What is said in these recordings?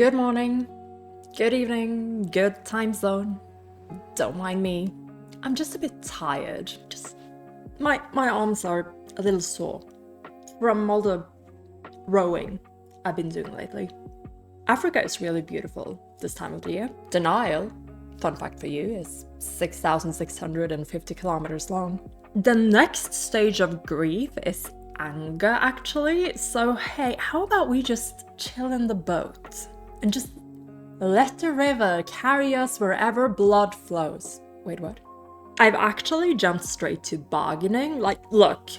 Good morning, good evening, good time zone. Don't mind me. I'm just a bit tired. My arms are a little sore from all the rowing I've been doing lately. Africa is really beautiful this time of the year. Denial, fun fact for you, is 6,650 kilometers long. The next stage of grief is anger, actually. So hey, how about we just chill in the boat and just let the river carry us wherever blood flows. Wait, what? I've actually jumped straight to bargaining. Like, look.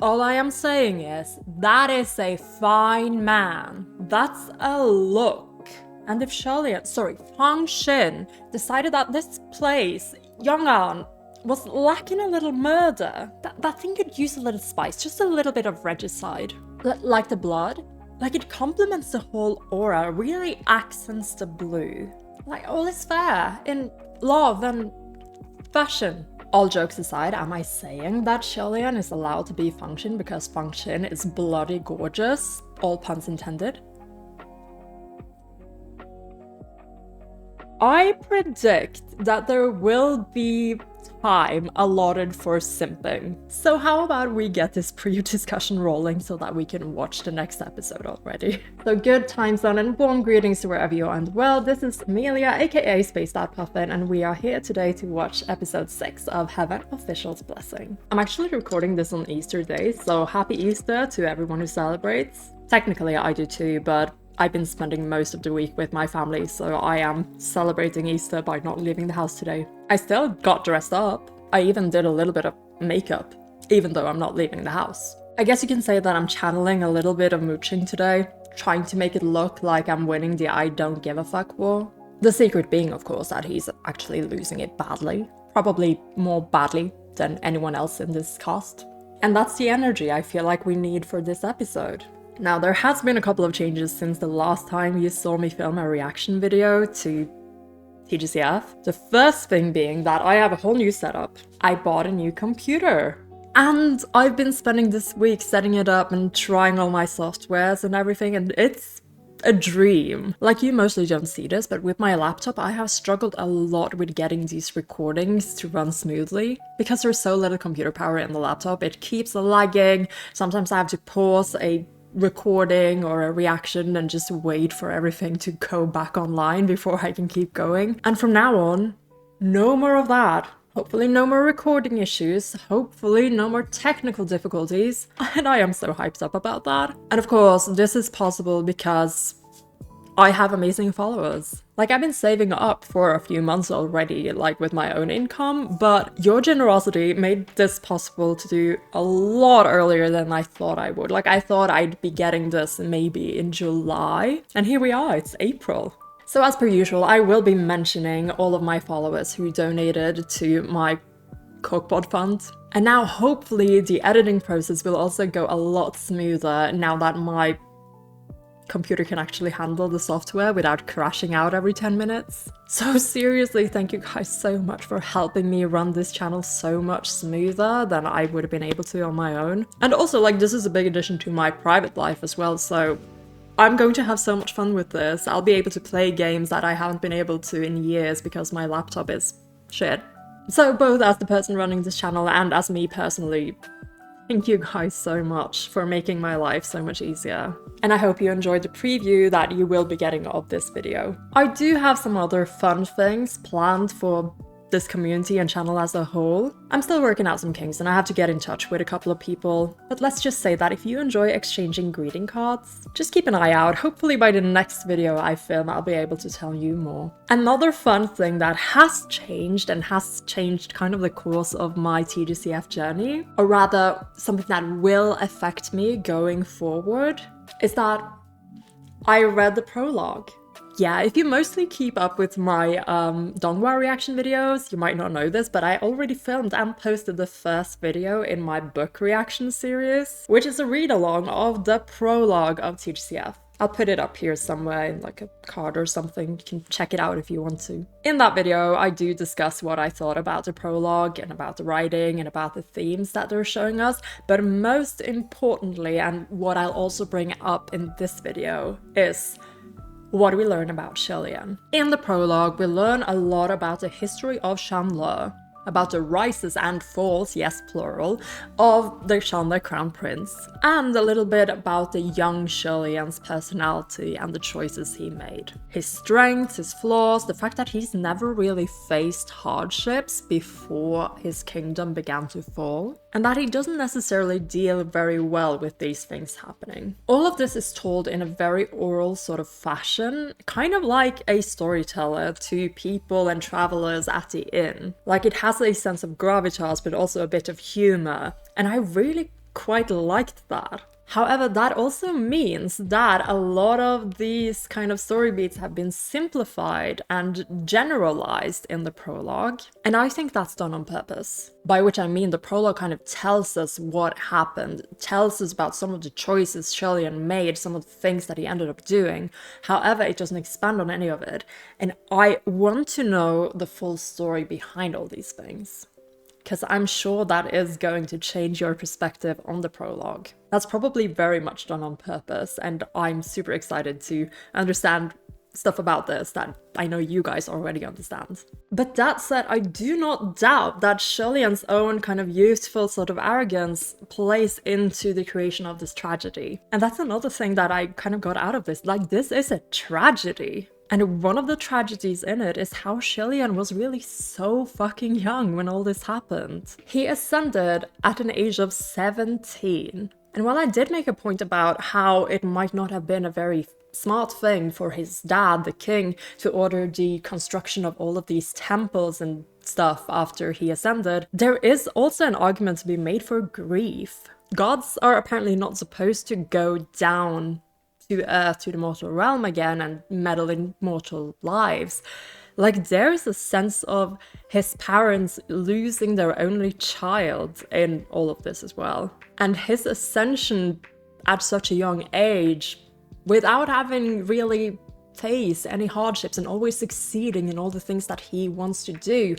All I am saying is, that is a fine man. That's a look. And if FANGXIN decided that this place, Yong'an, was lacking a little murder, that thing could use a little spice, just a little bit of regicide. Like the blood. Like, it complements the whole aura, really accents the blue. Like, all is fair in love and fashion. All jokes aside, am I saying that Lian is allowed to be FANGXIN because FANGXIN is bloody gorgeous? All puns intended. I predict that there will be time allotted for simping. So how about we get this pre-discussion rolling so that we can watch the next episode already. So good time zone and warm greetings to wherever you are in the world. This is Amelia, aka Puffin, and we are here today to watch episode 6 of Heaven Official's Blessing. I'm actually recording this on Easter Day, so happy Easter to everyone who celebrates. Technically I do too, but I've been spending most of the week with my family, so I am celebrating Easter by not leaving the house today. I still got dressed up. I even did a little bit of makeup, even though I'm not leaving the house. I guess you can say that I'm channeling a little bit of mooching today, trying to make it look like I'm winning the I don't give a fuck war. The secret being, of course, that he's actually losing it badly. Probably more badly than anyone else in this cast. And that's the energy I feel like we need for this episode. Now, there has been a couple of changes since the last time you saw me film a reaction video to TGCF. The first thing being that I have a whole new setup. I bought a new computer. And I've been spending this week setting it up and trying all my softwares and everything, and it's a dream. Like, you mostly don't see this, but with my laptop, I have struggled a lot with getting these recordings to run smoothly. Because there's so little computer power in the laptop, it keeps lagging. Sometimes I have to pause a recording or a reaction and just wait for everything to go back online before I can keep going. And from now on, no more of that. Hopefully no more recording issues, hopefully no more technical difficulties, and I am so hyped up about that. And of course, this is possible because I have amazing followers. Like, I've been saving up for a few months already, like with my own income, but your generosity made this possible to do a lot earlier than I thought I would. Like, I thought I'd be getting this maybe in July, and here we are, it's April. So as per usual, I will be mentioning all of my followers who donated to my corkboard fund. And now hopefully the editing process will also go a lot smoother now that my computer can actually handle the software without crashing out every 10 minutes. So seriously, thank you guys so much for helping me run this channel so much smoother than I would have been able to on my own. And also, like, this is a big addition to my private life as well, so I'm going to have so much fun with this. I'll be able to play games that I haven't been able to in years because my laptop is shit. So both as the person running this channel and as me personally, thank you guys so much for making my life so much easier. And I hope you enjoyed the preview that you will be getting of this video. I do have some other fun things planned for this community and channel as a whole. I'm still working out some kinks and I have to get in touch with a couple of people, but let's just say that if you enjoy exchanging greeting cards, just keep an eye out. Hopefully by the next video I film, I'll be able to tell you more. Another fun thing that has changed and has changed kind of the course of my TGCF journey, or rather something that will affect me going forward, is that I read the prologue. Yeah, if you mostly keep up with my Donghua reaction videos, you might not know this, but I already filmed and posted the first video in my book reaction series, which is a read-along of the prologue of TGCF. I'll put it up here somewhere in like a card or something. You can check it out if you want to. In that video, I do discuss what I thought about the prologue and about the writing and about the themes that they're showing us. But most importantly, and what I'll also bring up in this video, is What do we learn about Lian? In the prologue, we learn a lot about the history of Shanle, about the rises and falls, yes plural, of the Shanle Crown Prince, and a little bit about the young Lian's personality and the choices he made. His strengths, his flaws, the fact that he's never really faced hardships before his kingdom began to fall, and that he doesn't necessarily deal very well with these things happening. All of this is told in a very oral sort of fashion, kind of like a storyteller to people and travelers at the inn. Like, it has a sense of gravitas, but also a bit of humor, and I really quite liked that. However, that also means that a lot of these kind of story beats have been simplified and generalized in the prologue, and I think that's done on purpose. By which I mean the prologue kind of tells us what happened, tells us about some of the choices Lian made, some of the things that he ended up doing. However, it doesn't expand on any of it, and I want to know the full story behind all these things, because I'm sure that is going to change your perspective on the prologue. That's probably very much done on purpose, and I'm super excited to understand stuff about this that I know you guys already understand. But that said, I do not doubt that Lian's own kind of youthful sort of arrogance plays into the creation of this tragedy. And that's another thing that I kind of got out of this. Like, this is a tragedy. And one of the tragedies in it is how Lian was really so fucking young when all this happened. He ascended at an age of 17. And while I did make a point about how it might not have been a very smart thing for his dad, the king, to order the construction of all of these temples and stuff after he ascended, there is also an argument to be made for grief. Gods are apparently not supposed to go down to Earth, to the mortal realm again, and meddle in mortal lives. Like, there is a sense of his parents losing their only child in all of this as well. And his ascension at such a young age, without having really faced any hardships and always succeeding in all the things that he wants to do,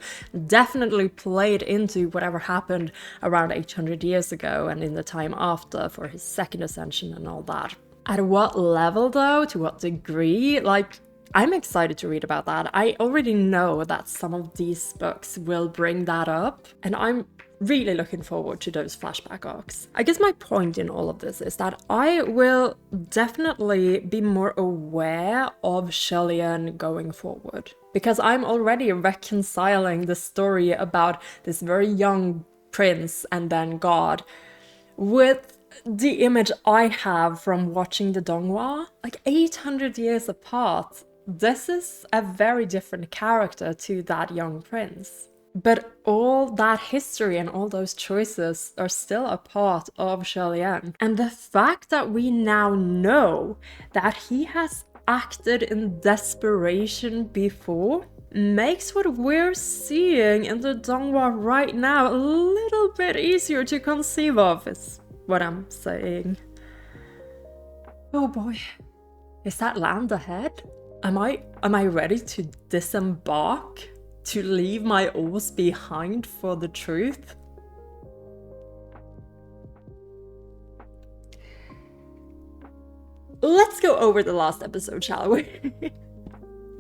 definitely played into whatever happened around 800 years ago and in the time after for his second ascension and all that. At what level though? To what degree? Like, I'm excited to read about that. I already know that some of these books will bring that up, and I'm really looking forward to those flashback arcs. I guess my point in all of this is that I will definitely be more aware of Lian going forward, because I'm already reconciling the story about this very young prince and then God with the image I have from watching the Donghua. Like, 800 years apart, this is a very different character to that young prince. But all that history and all those choices are still a part of Lian. And the fact that we now know that he has acted in desperation before makes what we're seeing in the Donghua right now a little bit easier to conceive of, is what I'm saying. Oh boy. Is that land ahead? Am I ready to disembark? To leave my oars behind for the truth? Let's go over the last episode, shall we?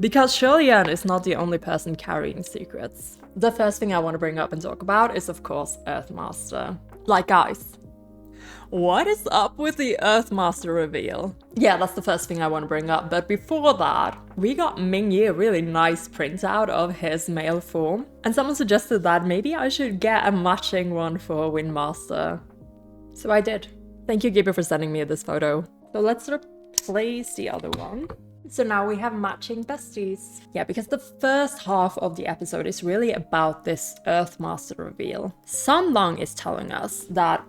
Because Lian is not the only person carrying secrets. The first thing I want to bring up and talk about is, of course, Earthmaster. Like, guys, what is up with the Earthmaster reveal? Yeah, that's the first thing I want to bring up, but before that, we got Mingyi a really nice printout of his male form, and someone suggested that maybe I should get a matching one for Windmaster. So I did. Thank you, Gibby, for sending me this photo. So let's replace the other one. So now we have matching besties. Yeah, because the first half of the episode is really about this Earthmaster reveal. Sanlang is telling us that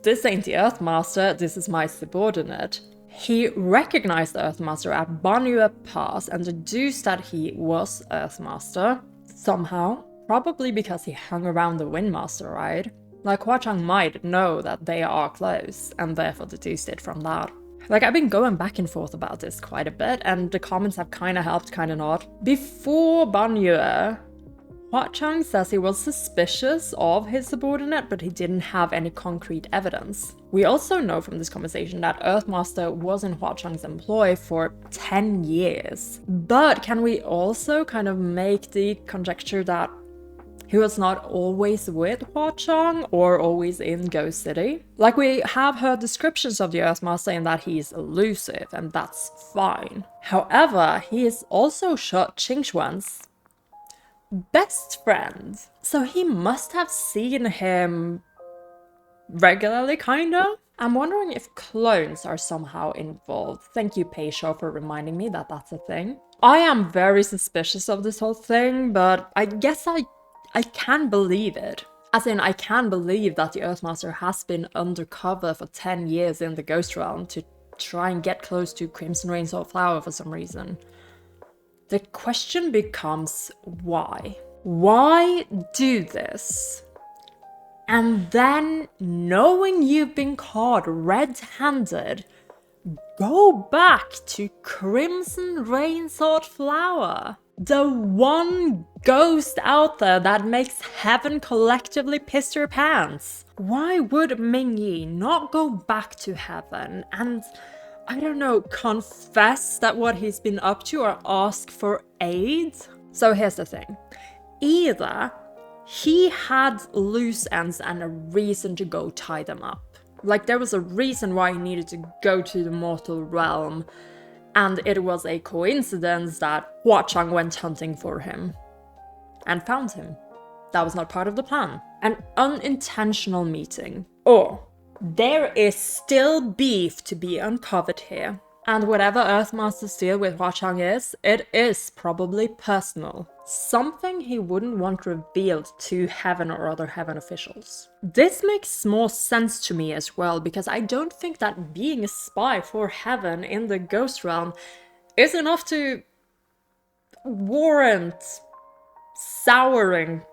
this ain't the Earthmaster, this is my subordinate. He recognized the Earthmaster at Banyu Pass and deduced that he was Earthmaster somehow. Probably because he hung around the Windmaster, right? Like, Hua Chang might know that they are close and therefore deduced it from that. Like, I've been going back and forth about this quite a bit, and the comments have kind of helped, kind of not. Before Banyu, Hua Chang says he was suspicious of his subordinate, but he didn't have any concrete evidence. We also know from this conversation that Earthmaster was in Hua Chang's employ for 10 years. But can we also kind of make the conjecture that he was not always with Hua Chang or always in Ghost City? Like, we have heard descriptions of the Earthmaster in that he's elusive, and that's fine. However, he is also Shi Qingxuan's best friend. So he must have seen him regularly, kinda? I'm wondering if clones are somehow involved. Thank you, Peisho, for reminding me that that's a thing. I am very suspicious of this whole thing, but I guess I can believe it. As in, I can believe that the Earthmaster has been undercover for 10 years in the Ghost Realm to try and get close to Crimson Rain Salt Flower for some reason. The question becomes why? Why do this? And then, knowing you've been caught red-handed, go back to Crimson Rain Salt Flower. The one ghost out there that makes heaven collectively piss their pants. Why would Mingyi not go back to heaven and, I don't know, confess that what he's been up to or ask for aid? So here's the thing. Either he had loose ends and a reason to go tie them up. Like, there was a reason why he needed to go to the mortal realm, and it was a coincidence that Hua Chang went hunting for him and found him. That was not part of the plan. An unintentional meeting. Or there is still beef to be uncovered here. And whatever Earthmaster's deal with Hua Chang is, it is probably personal. Something he wouldn't want revealed to heaven or other heaven officials. This makes more sense to me as well, because I don't think that being a spy for heaven in the Ghost Realm is enough to warrant souring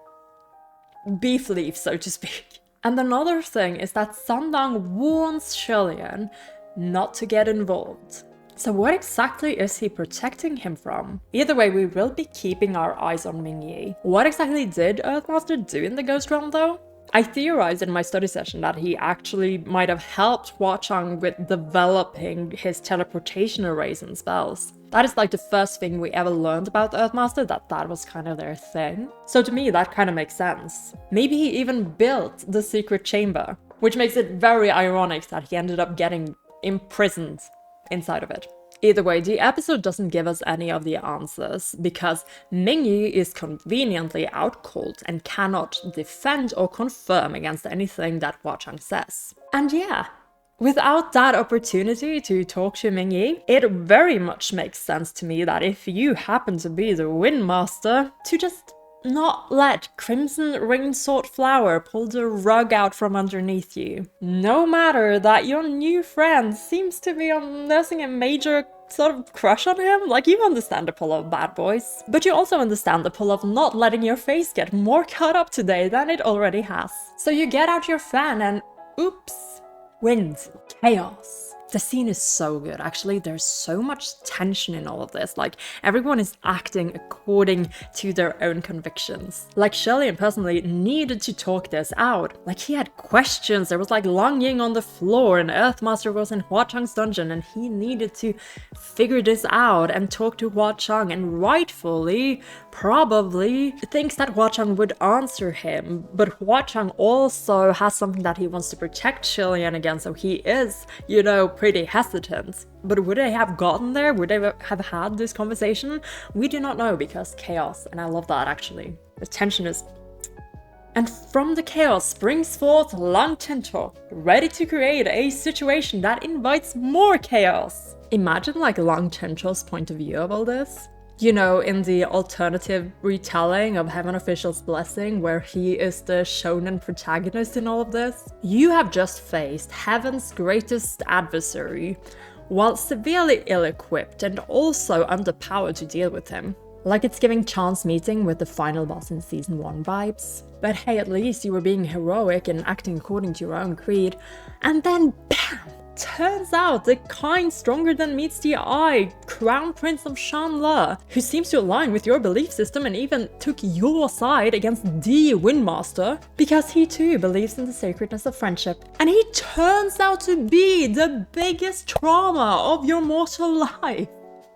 beef leaf, so to speak. And another thing is that Sandang warns Lian not to get involved. So what exactly is he protecting him from? Either way, we will be keeping our eyes on Mingyi. What exactly did Earthmaster do in the Ghost Realm though? I theorized in my study session that he actually might have helped Hua Chang with developing his teleportation arrays and spells. That is like the first thing we ever learned about Earthmaster, that was kind of their thing. So to me, that kind of makes sense. Maybe he even built the secret chamber, which makes it very ironic that he ended up getting imprisoned inside of it. Either way, the episode doesn't give us any of the answers, because Mingyi is conveniently out cold and cannot defend or confirm against anything that Hua Chang says. And yeah, without that opportunity to talk to Mingyi, it very much makes sense to me that if you happen to be the Windmaster, to just not let Crimson Rain Salt Flower pull the rug out from underneath you. No matter that your new friend seems to be nursing a major sort of crush on him. Like, you understand the pull of bad boys. But you also understand the pull of not letting your face get more cut up today than it already has. So you get out your fan and oops, wind, chaos. The scene is so good, actually. There's so much tension in all of this. Like, everyone is acting according to their own convictions. Like, Lian personally needed to talk this out. Like, he had questions. There was like Lang Ying on the floor, and Earthmaster was in Hua Chang's dungeon, and he needed to figure this out and talk to Hua Chang, and rightfully, probably, thinks that Hua Chang would answer him. But Hua Chang also has something that he wants to protect Lian against, so he is, you know, pretty hesitant. But would they have gotten there? Would they have had this conversation? We do not know, because chaos, and I love that actually. The tension is... And from the chaos springs forth Lang Tinto, ready to create a situation that invites more chaos. Imagine like Lang Tinto's point of view of all this. You know, in the alternative retelling of Heaven Official's Blessing, where he is the shonen protagonist in all of this. You have just faced Heaven's greatest adversary, while severely ill-equipped and also underpowered to deal with him. Like it's giving chance meeting with the final boss in Season 1 vibes. But hey, at least you were being heroic and acting according to your own creed. And then BAM! turns out the kind stronger than meets the eye, Crown Prince of Shanla, who seems to align with your belief system and even took your side against the Windmaster, because he too believes in the sacredness of friendship. And he turns out to be the biggest trauma of your mortal life.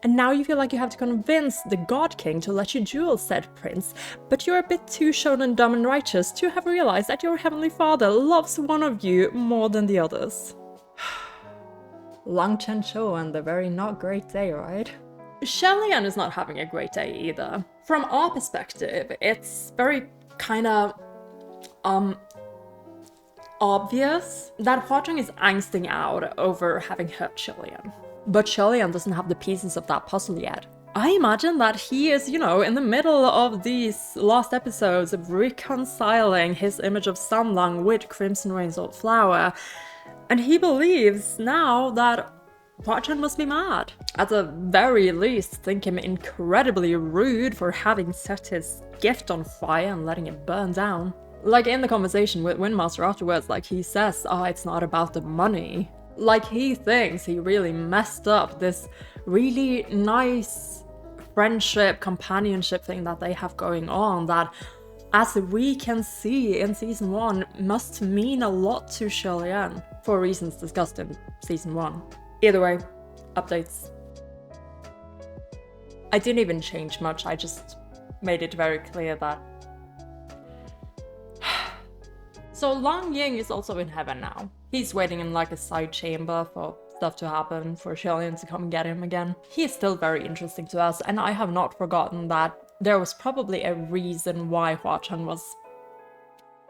And now you feel like you have to convince the God King to let you duel said prince, but you're a bit too shonen dumb and righteous to have realized that your heavenly father loves one of you more than the others. Lang Chen Cho and the very not great day, right? Lian is not having a great day either. From our perspective, it's very kinda obvious that Hua Cheng is angsting out over having hurt Lian. But Lian doesn't have the pieces of that puzzle yet. I imagine that he is, you know, in the middle of these last episodes of reconciling his image of Sanlang with Crimson Rain's old flower, and he believes now that Hua Cheng must be mad. At the very least, think him incredibly rude for having set his gift on fire and letting it burn down. Like in the conversation with Windmaster afterwards, like he says, oh, it's not about the money. Like he thinks he really messed up this really nice friendship, companionship thing that they have going on that, as we can see in season 1, must mean a lot to Lian, for reasons discussed in season 1. Either way, updates. I didn't even change much, I just made it very clear that... So Lang Ying is also in heaven now. He's waiting in like a side chamber for stuff to happen, for Lian to come and get him again. He is still very interesting to us, and I have not forgotten that there was probably a reason why Hua Cheng was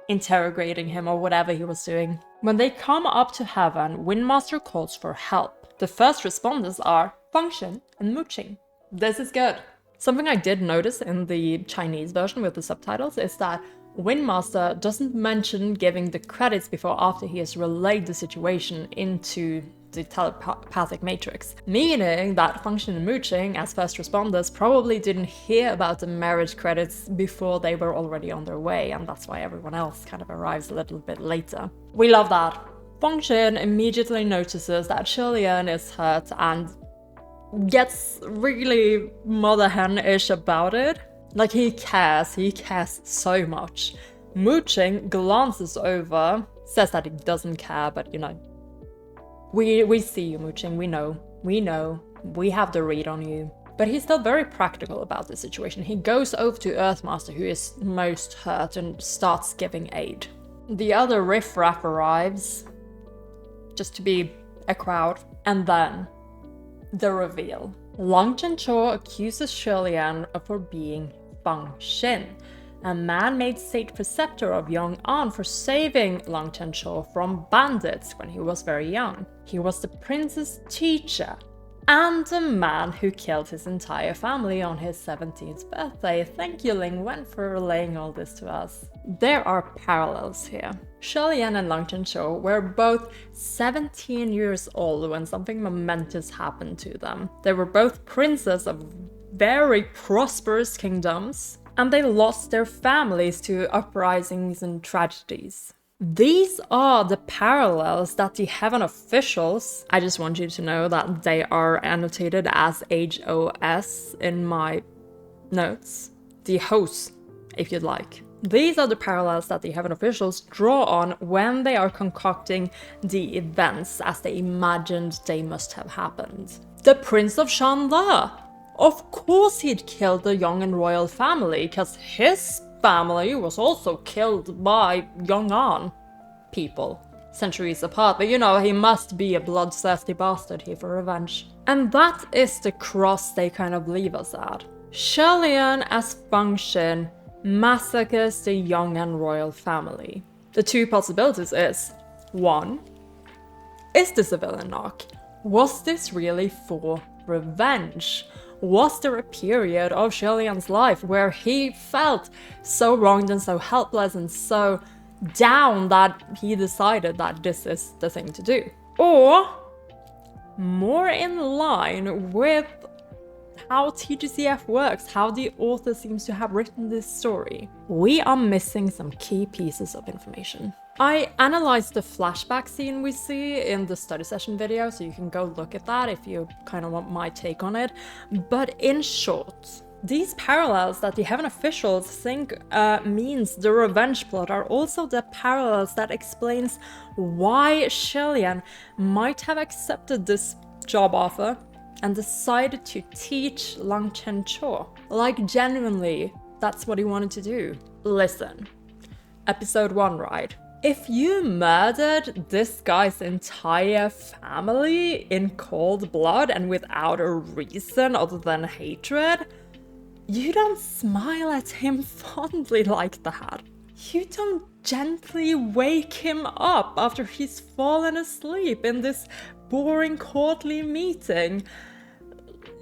interrogating him or whatever he was doing. When they come up to heaven, Windmaster calls for help. The first responders are FANGXIN and Muqing. This is good. Something I did notice in the Chinese version with the subtitles is that Windmaster doesn't mention giving the credits before after he has relayed the situation into the telepathic matrix, meaning that FANGXIN and Muqing, as first responders, probably didn't hear about the marriage credits before they were already on their way, and that's why everyone else kind of arrives a little bit later. We love that. FANGXIN immediately notices that Lian is hurt and gets really mother hen-ish about it. Like he cares so much. Muqing glances over, says that he doesn't care, but you know, we see you, Muqing, we know, we have the read on you. But he's still very practical about the situation. He goes over to Earthmaster, who is most hurt, and starts giving aid. The other riffraff arrives, just to be a crowd, and then the reveal. Lang Zhenqiu accuses Lian of being FANGXIN, a man-made state preceptor of Yong'an, for saving Lang Zhenqiu from bandits when he was very young. He was the prince's teacher, and a man who killed his entire family on his 17th birthday. Thank you, Ling Wen, for relaying all this to us. There are parallels here. Lian and Lang Zhenqiu were both 17 years old when something momentous happened to them. They were both princes of very prosperous kingdoms, and they lost their families to uprisings and tragedies. These are the parallels that the heaven officials, I just want you to know that they are annotated as HOS in my notes. The hosts, if you'd like. These are the parallels that the heaven officials draw on when they are concocting the events as they imagined they must have happened. The Prince of Shanla! Of course he'd killed the young and royal family, because his family was also killed by Yong'an people, centuries apart, but you know, he must be a bloodthirsty bastard here for revenge. And that is the cross they kind of leave us at. Lian as FANGXIN massacres the young and royal family. The two possibilities is, 1. Is this a villain arc? Was this really for revenge? Was there a period of Lian's life where he felt so wronged and so helpless and so down that he decided that this is the thing to do? Or, more in line with how TGCF works, how the author seems to have written this story, we are missing some key pieces of information. I analyzed the flashback scene we see in the study session video, so you can go look at that if you kind of want my take on it. But in short, these parallels that the Heaven officials think means the revenge plot are also the parallels that explains why Shilian might have accepted this job offer and decided to teach Lang Chen-cho. Like, genuinely, that's what he wanted to do. Listen, episode 1, right? If you murdered this guy's entire family in cold blood and without a reason other than hatred, you don't smile at him fondly like that. You don't gently wake him up after he's fallen asleep in this boring courtly meeting,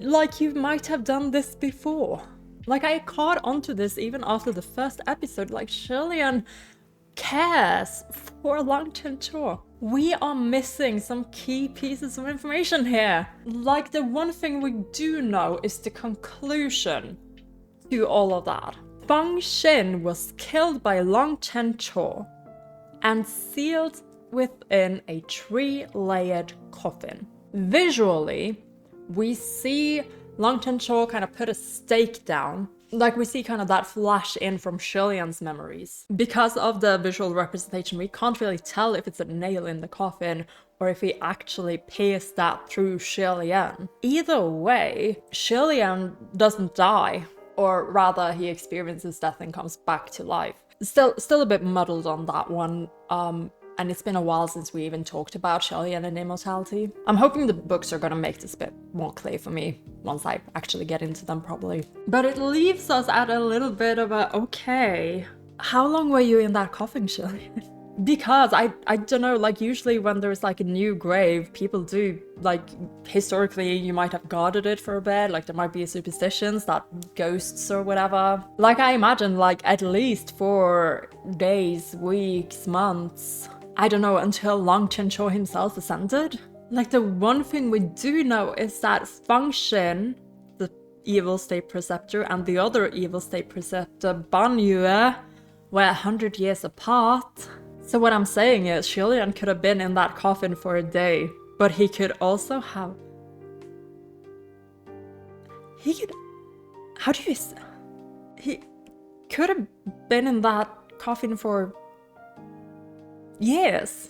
like you might have done this before. Like, I caught onto this even after the first episode, like Shilian cares for Lang Chen-cho. We are missing some key pieces of information here. Like, the one thing we do know is the conclusion to all of that. FANGXIN was killed by Lang Chen-cho and sealed within a 3-layered coffin. Visually, we see Lang Chen-cho kind of put a stake down. Like, we see kind of that flash in from Shilian's memories. Because of the visual representation, we can't really tell if it's a nail in the coffin or if he actually pierced that through Shilian. Either way, Shilian doesn't die, or rather he experiences death and comes back to life. Still a bit muddled on that one, and it's been a while since we even talked about Shilian and immortality. I'm hoping the books are gonna make this a bit more clear for me once I actually get into them properly. But it leaves us at a little bit of a, okay, how long were you in that coffin, Shilian? Because I don't know, like, usually when there's like a new grave, people do, like, historically you might have guarded it for a bit, like there might be superstitions that ghosts or whatever. Like, I imagine, like, at least for days, weeks, months, I don't know, until Lang Chen-cho himself ascended. Like, the one thing we do know is that FANGXIN, the evil state preceptor, and the other evil state preceptor, Ban Yue, were 100 years apart. So what I'm saying is, Shilian could have been in that coffin for a day, but he could also have... He could... How do you... He could have been in that coffin for... years.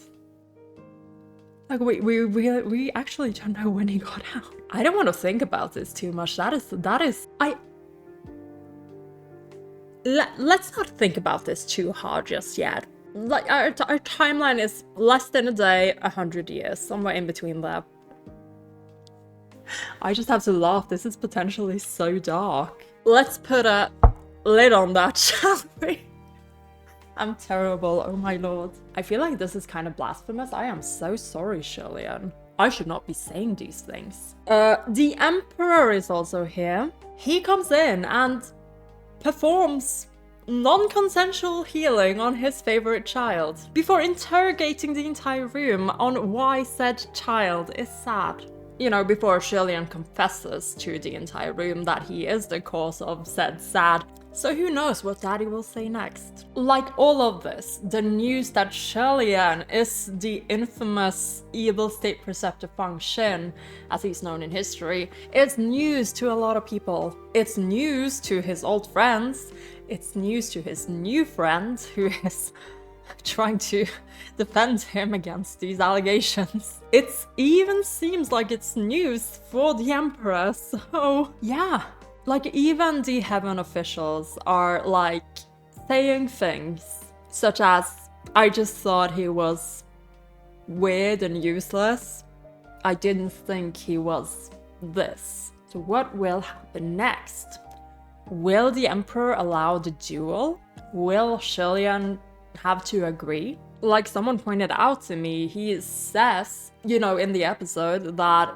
Like, we actually don't know when he got out. I don't want to think about this too much. Let's not think about this too hard just yet. Like, our timeline is less than a day, 100 years, somewhere in between there. I just have to laugh. This is potentially so dark. Let's put a lid on that, shall we? I'm terrible, oh my lord. I feel like this is kind of blasphemous. I am so sorry, Shilian. I should not be saying these things. The Emperor is also here. He comes in and performs non-consensual healing on his favorite child before interrogating the entire room on why said child is sad. You know, before Shilian confesses to the entire room that he is the cause of said sad. So who knows what Daddy will say next. Like all of this, the news that Shilian is the infamous evil state preceptor FANGXIN, as he's known in history, it's news to a lot of people. It's news to his old friends. It's news to his new friend who is trying to defend him against these allegations. It even seems like it's news for the Emperor, so yeah. Like, even the Heaven officials are, like, saying things such as, I just thought he was weird and useless. I didn't think he was this. So what will happen next? Will the Emperor allow the duel? Will Shilian have to agree? Like someone pointed out to me, he says, you know, in the episode that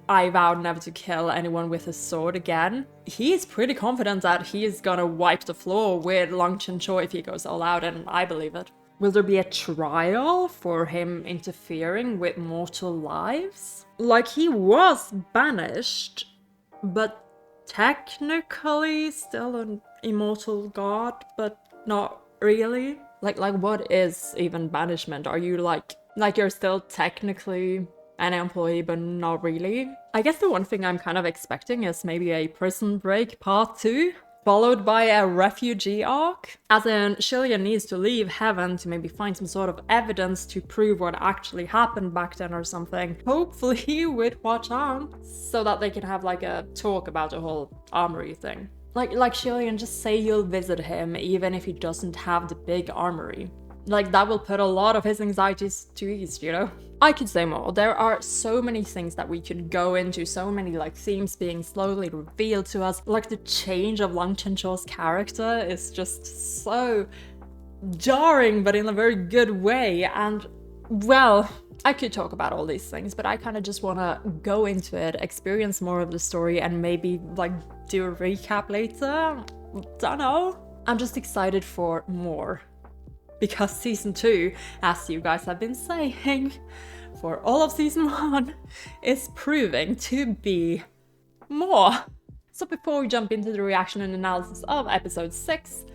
I vowed never to kill anyone with a sword again. He's pretty confident that he's gonna wipe the floor with Lang Chen-cho if he goes all out, and I believe it. Will there be a trial for him interfering with mortal lives? Like, he was banished, but technically still an immortal god, but not really. Like what is even banishment? Are you like you're still technically an employee, but not really? I guess the one thing I'm kind of expecting is maybe a prison break part 2, followed by a refugee arc. As in, Lian needs to leave heaven to maybe find some sort of evidence to prove what actually happened back then or something. Hopefully with Hua Chang, so that they can have like a talk about the whole armory thing. Like Lian, just say you'll visit him even if he doesn't have the big armory. Like, that will put a lot of his anxieties to ease, you know? I could say more. There are so many things that we could go into, so many like themes being slowly revealed to us. Like the change of Lang Chencho's character is just so jarring, but in a very good way. And well, I could talk about all these things, but I kind of just want to go into it, experience more of the story, and maybe like do a recap later. Don't know. I'm just excited for more. Because season 2, as you guys have been saying, for all of season 1, is proving to be more. So before we jump into the reaction and analysis of episode 6,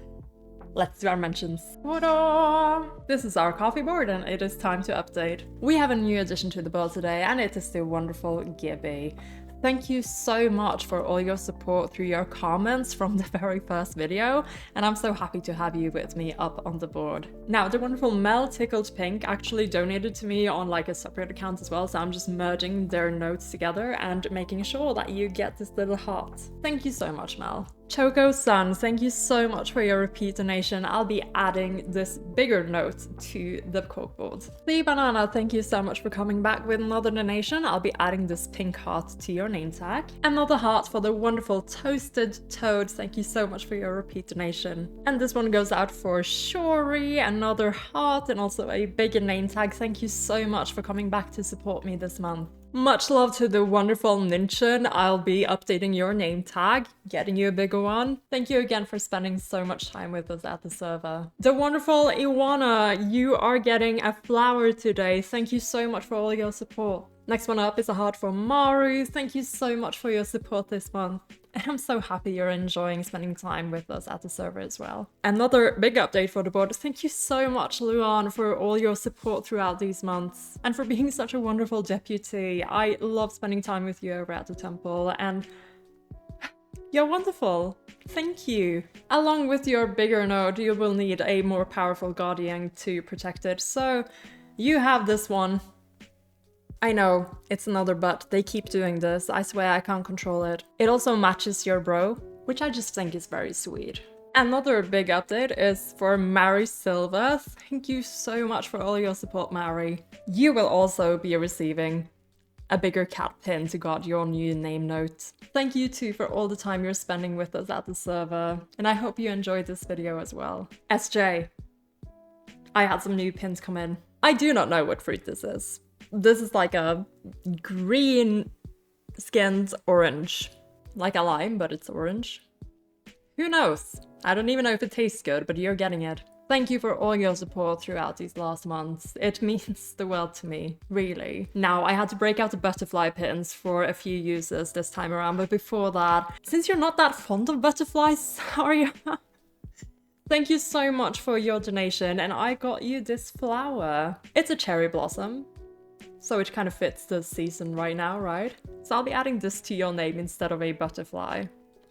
let's do our mentions. Ta-da! This is our coffee board and it is time to update. We have a new addition to the board today and it is the wonderful Gibby. Thank you so much for all your support through your comments from the very first video, and I'm so happy to have you with me up on the board. Now, the wonderful Mel Tickled Pink actually donated to me on like a separate account as well, so I'm just merging their notes together and making sure that you get this little heart. Thank you so much, Mel. Choco-san, thank you so much for your repeat donation. I'll be adding this bigger note to the corkboard. The Banana, thank you so much for coming back with another donation. I'll be adding this pink heart to your name tag. Another heart for the wonderful Toasted Toad. Thank you so much for your repeat donation. And this one goes out for Shori, another heart, and also a bigger name tag. Thank you so much for coming back to support me this month. Much love to the wonderful Ninchin. I'll be updating your name tag, getting you a bigger one. Thank you again for spending so much time with us at the server. The wonderful Iwana, you are getting a flower today. Thank you so much for all your support. Next one up is a heart for Maru. Thank you so much for your support this month. And I'm so happy you're enjoying spending time with us at the server as well. Another big update for the board. Thank you so much, Luan, for all your support throughout these months and for being such a wonderful deputy. I love spending time with you over at the temple and you're wonderful. Thank you. Along with your bigger node, you will need a more powerful guardian to protect it. So you have this one. I know, it's another but. They keep doing this. I swear I can't control it. It also matches your bro, which I just think is very sweet. Another big update is for Mary Silva. Thank you so much for all your support, Mary. You will also be receiving a bigger cat pin to guard your new name note. Thank you too for all the time you're spending with us at the server, and I hope you enjoyed this video as well. SJ, I had some new pins come in. I do not know what fruit this is. This is like a green skinned orange. Like a lime, but it's orange. Who knows? I don't even know if it tastes good, but you're getting it. Thank you for all your support throughout these last months. It means the world to me, really. Now, I had to break out the butterfly pins for a few users this time around, but before that, since you're not that fond of butterflies, sorry. Thank you so much for your donation, and I got you this flower. It's a cherry blossom. So it kind of fits the season right now, right? So I'll be adding this to your name instead of a butterfly.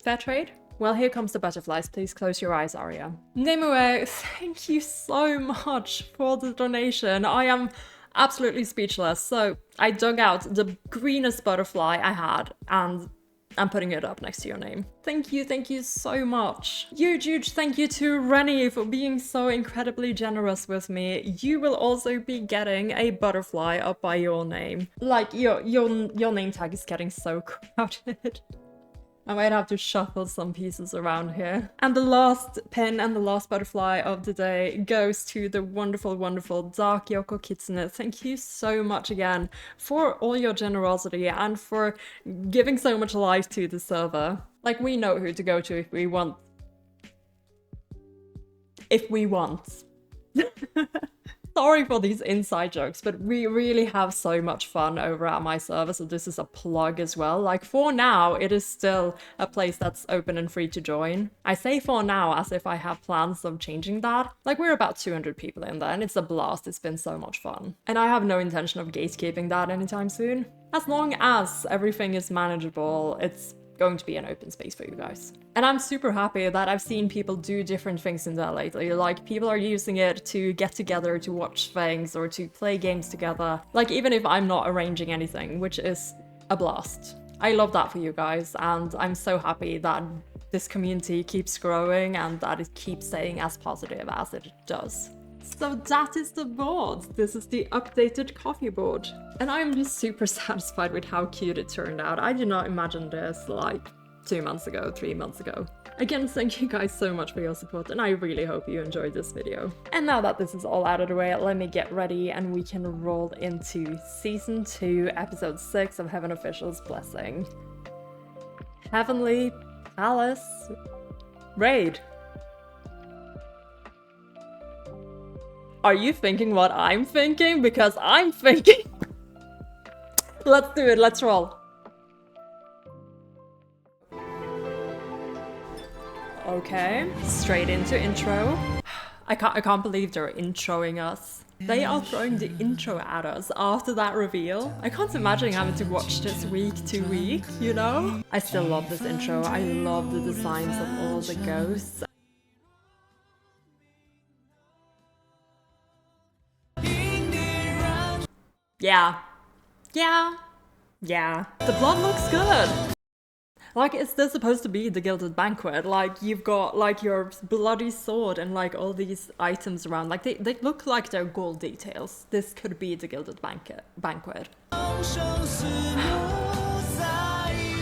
Fair trade? Well, here comes the butterflies. Please close your eyes, Arya. Nimue, thank you so much for the donation. I am absolutely speechless. So I dug out the greenest butterfly I had and I'm putting it up next to your name. Thank you so much. Huge thank you to Rennie for being so incredibly generous with me. You will also be getting a butterfly up by your name. Like, your name tag is getting so crowded. I might have to shuffle some pieces around here. And the last pin and the last butterfly of the day goes to the wonderful Dark Yoko Kitsune. Thank you so much again for all your generosity and for giving so much life to the server. Like, we know who to go to if we want. If we want. sorry for these inside jokes, but we really have so much fun over at my server, so this is a plug as well. Like, for now, it is still a place that's open and free to join. I say for now as if I have plans of changing that. Like, we're about 200 people in there, and it's a blast. It's been so much fun. And I have no intention of gatekeeping that anytime soon. As long as everything is manageable, it's going to be an open space for you guys. And I'm super happy that I've seen people do different things in there lately. Like, people are using it to get together to watch things or to play games together. Like, even if I'm not arranging anything, which is a blast. I love that for you guys, and I'm so happy that this community keeps growing and that it keeps staying as positive as it does. So that is the board. This is the updated coffee board. And I'm just super satisfied with how cute it turned out. I did not imagine this like 2 months ago, 3 months ago. Again, thank you guys so much for your support, and I really hope you enjoyed this video. And now that this is all out of the way, let me get ready and we can roll into Season 2, Episode 6 of Heaven Official's Blessing. Heavenly Palace Raid. Are you thinking what I'm thinking? Because I'm thinking. Let's do it, let's roll. Okay, straight into intro. I can't believe they're introing us. They are throwing the intro at us after that reveal. I can't imagine having to watch this week to week, you know? I still love this intro. I love the designs of all the ghosts. Yeah. The plot looks good. Like, is this supposed to be the Gilded Banquet? Like, you've got, like, your bloody sword and, like, all these items around. Like, they look like they're gold details. This could be the Gilded Banquet.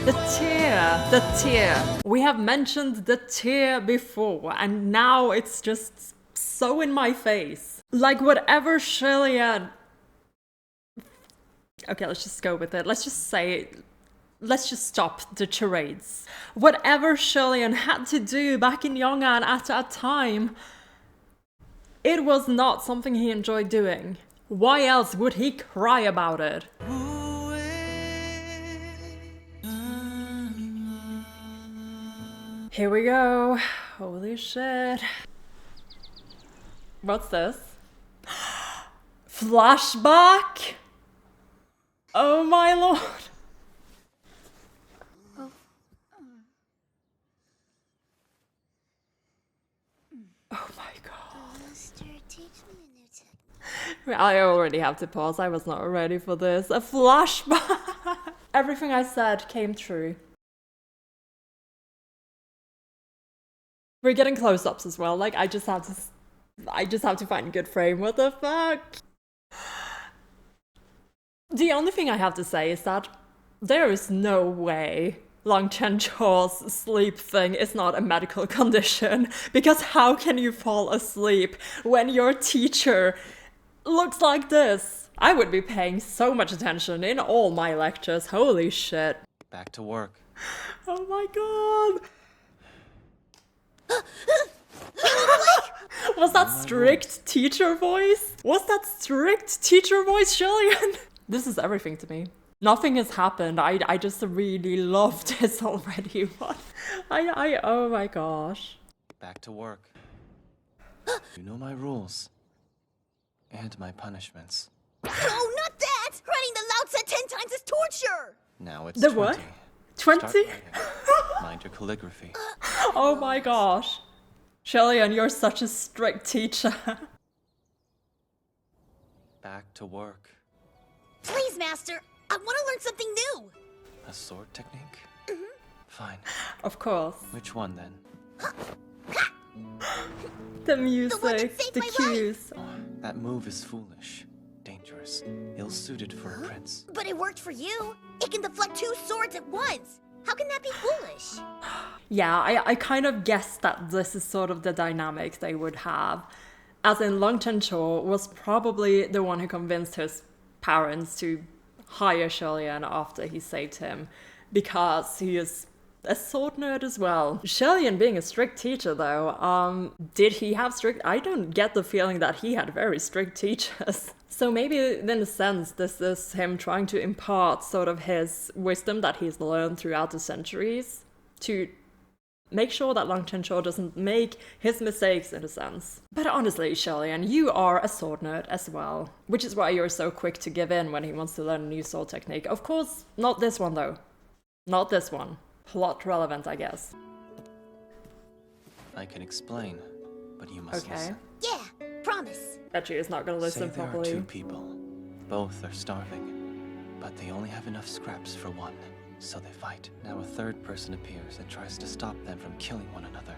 The tear. We have mentioned the tear before, and now it's just so in my face. Like, whatever Shillian... Okay, let's just go with it. Let's just stop the charades. Whatever Shillian had to do back in Yongan at that time, it was not something he enjoyed doing. Why else would he cry about it? Here we go. Holy shit. What's this? Flashback? Oh my lord. Oh my god. Master, teach me a new technique. I already have to pause. I was not ready for this. A flashback. Everything I said came true. We're getting close-ups as well. Like, I just have to find a good frame. What the fuck? The only thing I have to say is that there is no way Long Chen Cho's sleep thing is not a medical condition, because how can you fall asleep when your teacher looks like this? I would be paying so much attention in all my lectures. Holy shit. Back to work. Oh my god. Was that strict teacher voice? Was that strict teacher voice, Shillian? This is everything to me. Nothing has happened. I just really love this already. What? Oh my gosh. Back to work. You know my rules. And my punishments. No, not that! Writing the Lao Tse 10 times is torture! Now it's The 20. what? Start 20? writing. Mind your calligraphy. Oh my gosh. Shillian, you're such a strict teacher. Back to work. Please, Master! I want to learn something new! A sword technique? Fine. Of course. Which one then? The one music, that saved the my life. cues. That move is foolish. Dangerous. Ill-suited for a prince. But it worked for you! It can deflect 2 swords at once! How can that be foolish? Yeah, I kind of guessed that this is sort of the dynamic they would have. As in, Long Chen Cho was probably the one who convinced his parents to hire Shillian after he saved him, because he is a sword nerd as well. Lian being a strict teacher though, did he have strict? I don't get the feeling that he had very strict teachers. So maybe in a sense this is him trying to impart sort of his wisdom that he's learned throughout the centuries to make sure that Lang Chen-Cho doesn't make his mistakes in a sense. But honestly, Lian, you are a sword nerd as well, which is why you're so quick to give in when he wants to learn a new sword technique. Of course, not this one though. Not this one. Plot relevant, I guess. I can explain, but you must listen. Yeah, promise. Bet you is not gonna listen Say there properly. are two people. Both are starving, but they only have enough scraps for one, so they fight. Now a third person appears and tries to stop them from killing one another.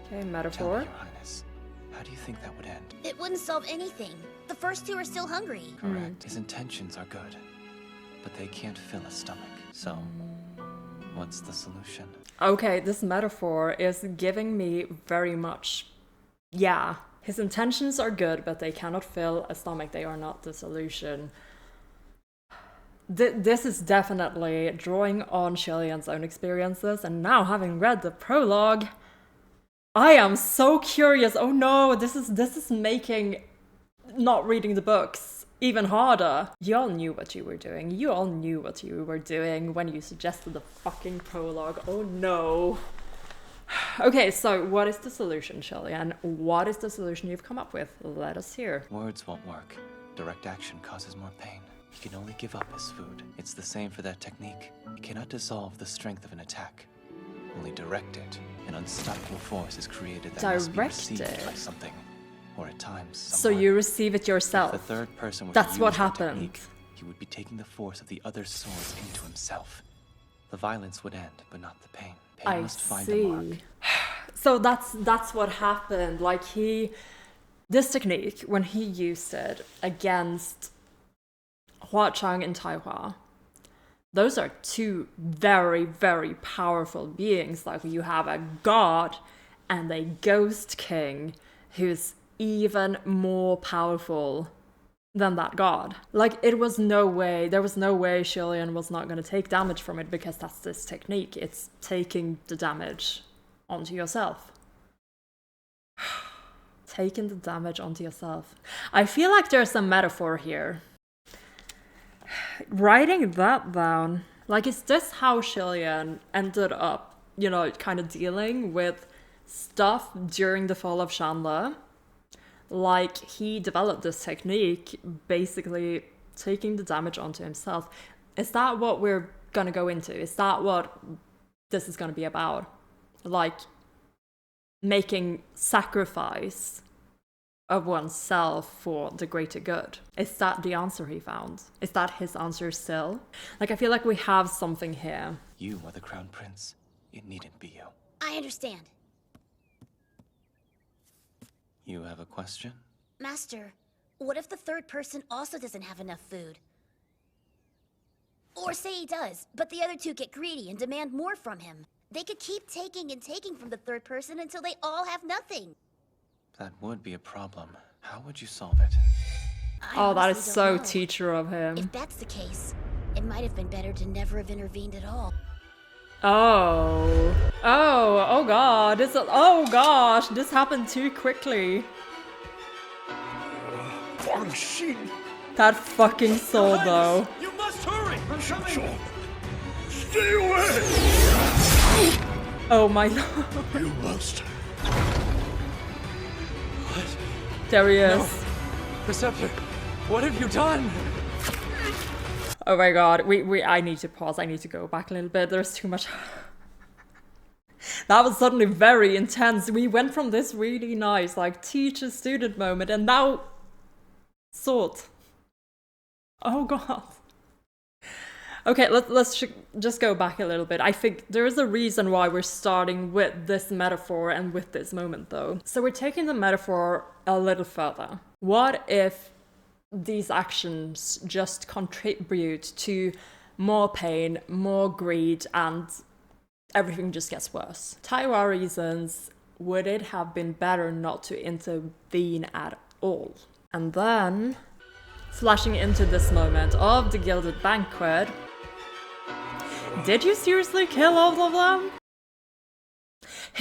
Okay, Tell metaphor. me, Your Highness, how do you think that would end? It wouldn't solve anything. The first two are still hungry. Correct. His intentions are good, but they can't fill a stomach. So, what's the solution? Okay, this metaphor is giving me very much, yeah. His intentions are good, but they cannot fill a stomach. They are not the solution. This is definitely drawing on Lian's own experiences, and now having read the prologue, I am so curious. Oh no, this is making not reading the books even harder. You all knew what you were doing. You all knew what you were doing when you suggested the fucking prologue. Oh no. Okay, so what is the solution, Lian? What is the solution you've come up with? Let us hear. Words won't work. Direct action causes more pain. He can only give up his food. It's the same for that technique. It cannot dissolve the strength of an attack. Only direct it. An unstoppable force is created that must be Direct received it. by something. Or at times, So someone. you receive it If yourself. the third person were That's to what use that happened. technique, he would be taking the force of the other swords into himself. The violence would end, but not the pain. Pain I must find a mark. see. So that's what happened. Like this technique, when he used it against Hua Chang and Tai Hua, those are two very, very powerful beings. Like you have a god and a ghost king who's even more powerful than that god. Like there was no way Lian was not going to take damage from it, because that's this technique. It's taking the damage onto yourself. Taking the damage onto yourself. I feel like there's a metaphor here. Writing that down, like, is this how Lian ended up, you know, kind of dealing with stuff during the fall of Shanle? Like, he developed this technique, basically taking the damage onto himself. Is that what we're gonna go into? Is that what this is gonna be about? Like, making sacrifice of oneself for the greater good? Is that the answer he found? Is that his answer still? Like, I feel like we have something here. You are the crown prince. It needn't be you. I understand. You have a question? Master, what if the third person also doesn't have enough food? Or say he does, but the other two get greedy and demand more from him. They could keep taking and taking from the third person until they all have nothing. That would be a problem. How would you solve it? Oh, that is honestly so don't know. teacher of him. If that's the case, it might have been better to never have intervened at all. Oh god, oh gosh, this happened too quickly. FANGXIN! That fucking soul though. You must hurry! I'm coming! Stay away! Oh my lord. You must. What? There he is. No. Preceptor, what have you done? Oh my god, I need to pause, I need to go back a little bit, there's too much. That was suddenly very intense. We went from this really nice, like, teacher-student moment, and now... sword. Oh god. Okay, let's just go back a little bit. I think there is a reason why we're starting with this metaphor and with this moment, though. So we're taking the metaphor a little further. What if these actions just contribute to more pain, more greed, and everything just gets worse? Tai Hua reasons, would it have been better not to intervene at all? And then, flashing into this moment of the Gilded Banquet, did you seriously kill all of them?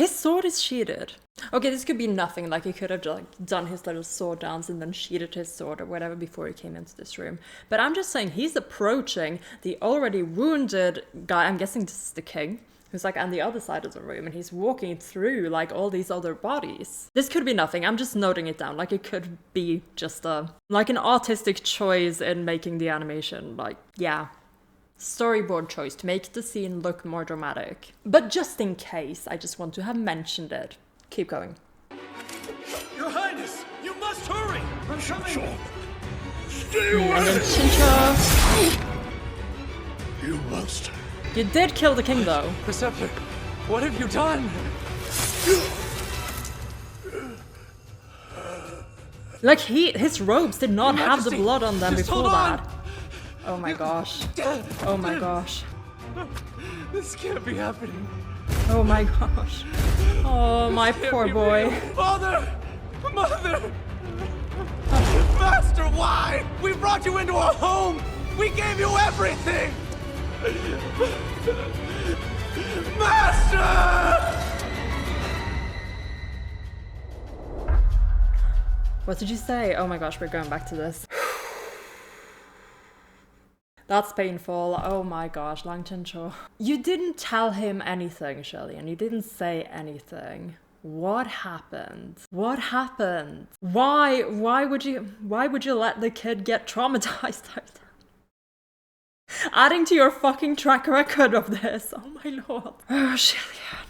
His sword is sheathed. Okay, this could be nothing. Like, he could have done his little sword dance and then sheathed his sword or whatever before he came into this room. But I'm just saying, he's approaching the already wounded guy. I'm guessing this is the king, who's like on the other side of the room, and he's walking through like all these other bodies. This could be nothing. I'm just noting it down. Like, it could be just like an artistic choice in making the animation. Like, yeah. Storyboard choice to make the scene look more dramatic. But just in case, I just want to have mentioned it. Keep going. Your Highness, you must hurry! I'm coming! Stay And away! then Chincha. You must. You did kill the king though. Preceptor, what have you done? Like, his robes did not Your have the Majesty, blood on them just before hold on. that. Oh my gosh. Oh my gosh. This can't be happening. Oh my gosh. Oh, my poor boy. Father! Mother! Master, why? We brought you into our home! We gave you everything! Master! What did you say? Oh my gosh, we're going back to this. That's painful. Oh my gosh, Lang Chencho. You didn't tell him anything, Shelley, and you didn't say anything. What happened? What happened? Why would you let the kid get traumatized like that? Adding to your fucking track record of this. Oh my lord. Oh, Shellyan.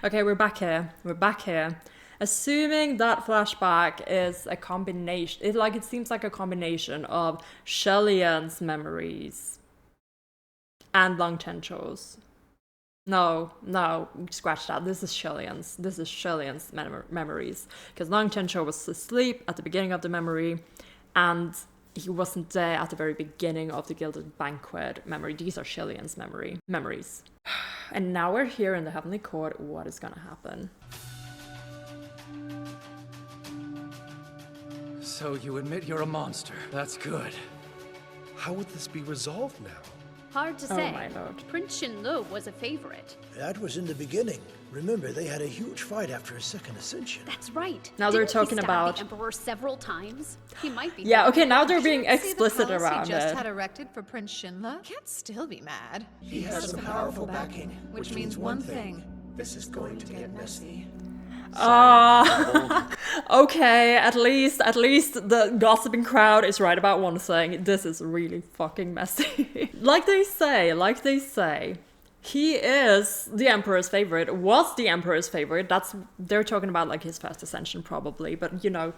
Okay, we're back here. We're back here. Assuming that flashback is a combination, it seems like a combination of Shellyan's memories and Lang Chencho's. No, scratch that. This is Shellyan's. This is Shellyan's memories. Because Lang Chencho was asleep at the beginning of the memory, and he wasn't there at the very beginning of the Gilded Banquet memory. These are Shellyan's memories. And now we're here in the Heavenly Court. What is gonna happen? So you admit you're a monster. That's good. How would this be resolved now? Hard to Oh say. my lord. Prince Shinlu was a favorite. That was in the beginning. Remember, they had a huge fight after his second ascension. That's right. Now they're Didn't talking he stab about- the Emperor several times. He might be. Yeah, okay, now they're being Can't see the explicit policy around just it. had erected for Prince Shinla. Can't still be mad. He has some powerful backing, Which means one thing. This is going to get messy. Okay, at least the gossiping crowd is right about one thing. This is really fucking messy. Like they say, he is the Emperor's favorite, was the Emperor's favorite. They're talking about like his first ascension probably, but you know,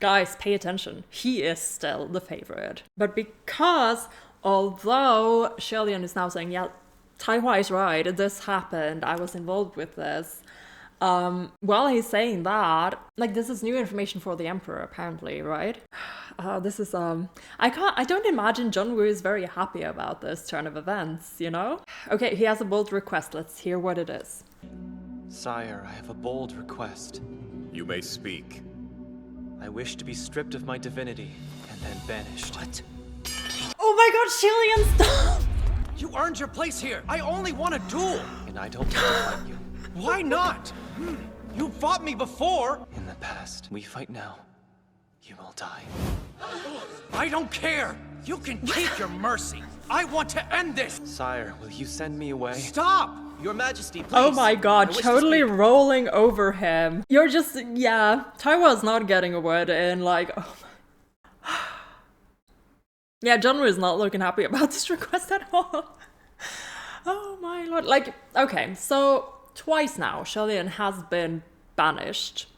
guys, pay attention. He is still the favorite. But because, although Shellyan is now saying, yeah, Taihua is right, this happened, I was involved with this. While he's saying that, like, this is new information for the Emperor, apparently, right? This is, I don't imagine John Woo is very happy about this turn of events, you know? Okay, he has a bold request. Let's hear what it is. Sire, I have a bold request. You may speak. I wish to be stripped of my divinity and then banished. What? Oh my god, Shellyan, stop! You earned your place here. I only want a duel. And I don't want to fight you. Why not? You fought me before. In the past, we fight now. You will die. I don't care. You can keep your mercy. I want to end this. Sire, will you send me away? Stop! Your Majesty, please. Oh my god, I wish to totally speak. rolling over him. You're just, yeah, Taiwa's not getting a word in, like, oh my. Yeah, John Woo is not looking happy about this request at all. Oh my lord. Like, okay, so twice now, Shellyan has been banished,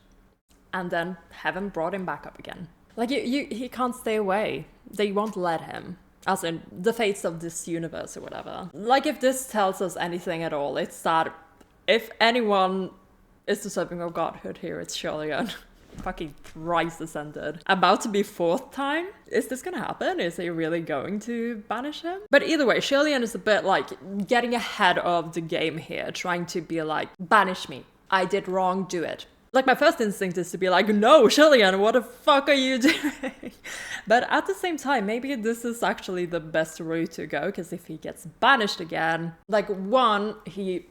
and then heaven brought him back up again. Like, he can't stay away. They won't let him. As in, the fates of this universe or whatever. Like, if this tells us anything at all, it's that if anyone is deserving of godhood here, it's Shellyan. Fucking thrice ascended. About to be fourth time? Is this gonna happen? Is he really going to banish him? But either way, Shellyan is a bit like getting ahead of the game here, trying to be like, banish me. I did wrong, do it. Like, my first instinct is to be like, no, Shellyan, what the fuck are you doing? But at the same time, maybe this is actually the best route to go, because if he gets banished again, like, one, he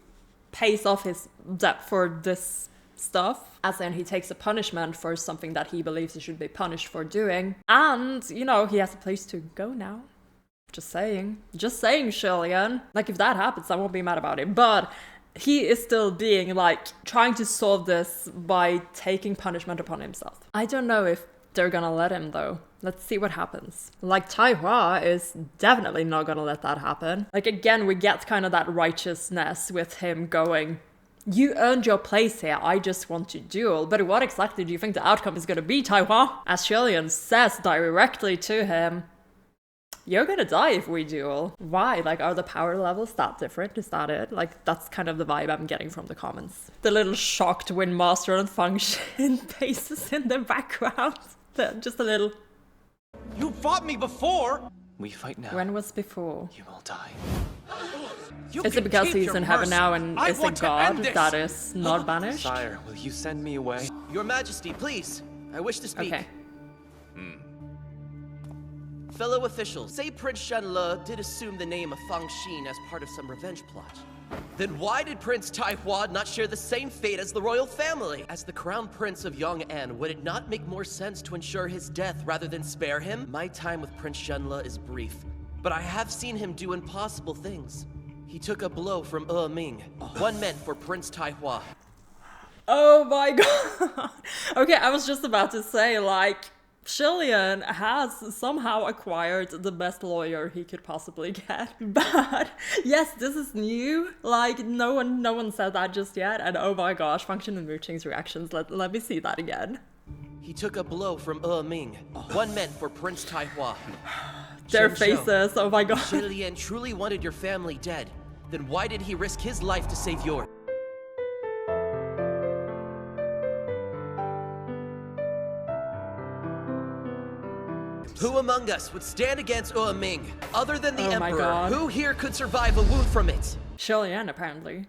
pays off his debt for this stuff, as in he takes a punishment for something that he believes he should be punished for doing. And, you know, he has a place to go now. Just saying, Shillian. Like, if that happens, I won't be mad about it. But he is still being, like, trying to solve this by taking punishment upon himself. I don't know if they're gonna let him, though. Let's see what happens. Like, Tai Hua is definitely not gonna let that happen. Like, again, we get kind of that righteousness with him going, you earned your place here, I just want to duel. But what exactly do you think the outcome is gonna be, Tai Hua? As Shillian says directly to him, you're gonna die if we duel. Why? Like, are the power levels that different? Is that it? Like, that's kind of the vibe I'm getting from the comments. The little shocked Windmaster and FANGXIN faces in the background. Just a little. You fought me before! We fight now. When was before? You will die. Is it because he's in heaven now and is a god that is not banished? Sire, will you send me away? Your Majesty, please. I wish to speak. Okay. Fellow officials, say Prince Shenle did assume the name of FANGXIN as part of some revenge plot. Then why did Prince Tai Hua not share the same fate as the royal family? As the crown prince of Yong'an, would it not make more sense to ensure his death rather than spare him? My time with Prince Shenle is brief, but I have seen him do impossible things. He took a blow from Ming, one meant for Prince Tai Hua. Oh my god. Okay, I was just about to say, like, Shillian has somehow acquired the best lawyer he could possibly get. But yes, this is new. Like, no one said that just yet. And oh my gosh, FANGXIN and Muqing's reactions. Let me see that again. He took a blow from Ming, one meant for Prince Tai Hua. Their faces, oh my god. If Lian truly wanted your family dead, then why did he risk his life to save yours? Who among us would stand against Ming? Other than the Emperor, who here could survive a wound from it? Shillian, apparently.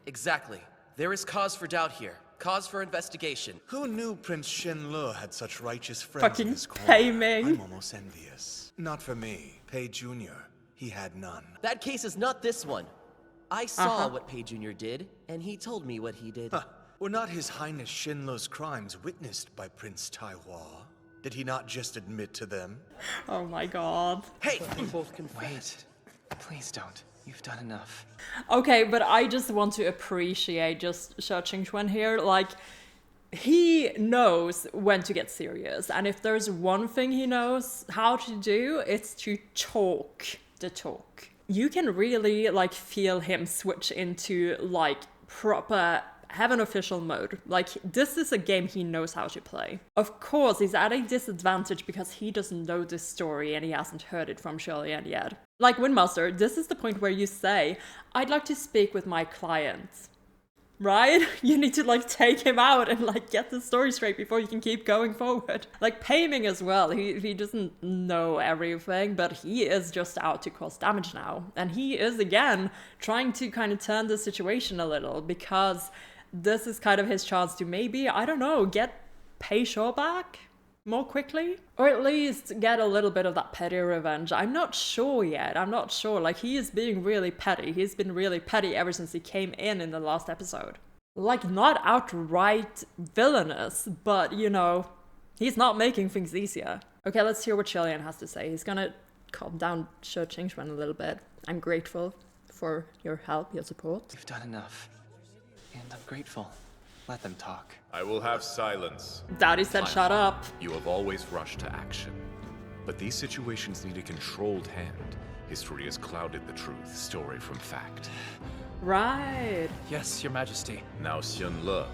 Exactly. There is cause for doubt here. Cause for investigation. Who knew Prince Shenle had such righteous friends in his court? Pei Ming. I'm almost envious. Not for me. Pei Jr. He had none. That case is not this one. I saw what Pei Jr. did, and he told me what he did. Were not His Highness Shenle's crimes witnessed by Prince Tai Hua? Did he not just admit to them? Oh my god. Hey! We both confessed. Wait. Please don't. You've done enough. Okay, but I just want to appreciate just Xia Qingquan here. Like, he knows when to get serious. And if there's one thing he knows how to do, it's to talk the talk. You can really, like, feel him switch into, like, proper heaven official mode. Like, this is a game he knows how to play. Of course, he's at a disadvantage because he doesn't know this story and he hasn't heard it from Shillian yet. Like, Windmaster, this is the point where you say, I'd like to speak with my client. Right? You need to, like, take him out and, like, get the story straight before you can keep going forward. Like, Pei Ming as well, he doesn't know everything, but he is just out to cause damage now. And he is, again, trying to kind of turn the situation a little, because this is kind of his chance to maybe, I don't know, get Pei Shaw back more quickly? Or at least get a little bit of that petty revenge. I'm not sure yet. I'm not sure. Like, he is being really petty. He's been really petty ever since he came in the last episode. Like, not outright villainous, but, you know, he's not making things easier. Okay, let's hear what Shillian has to say. He's gonna calm down Xia Qingquan a little bit. I'm grateful for your help, your support. You've done enough. And I'm grateful. Let them talk. I will have silence. Daddy said shut up. You have always rushed to action. But these situations need a controlled hand. History has clouded the truth, story from fact. Right. Yes, Your Majesty. Now, Shenle,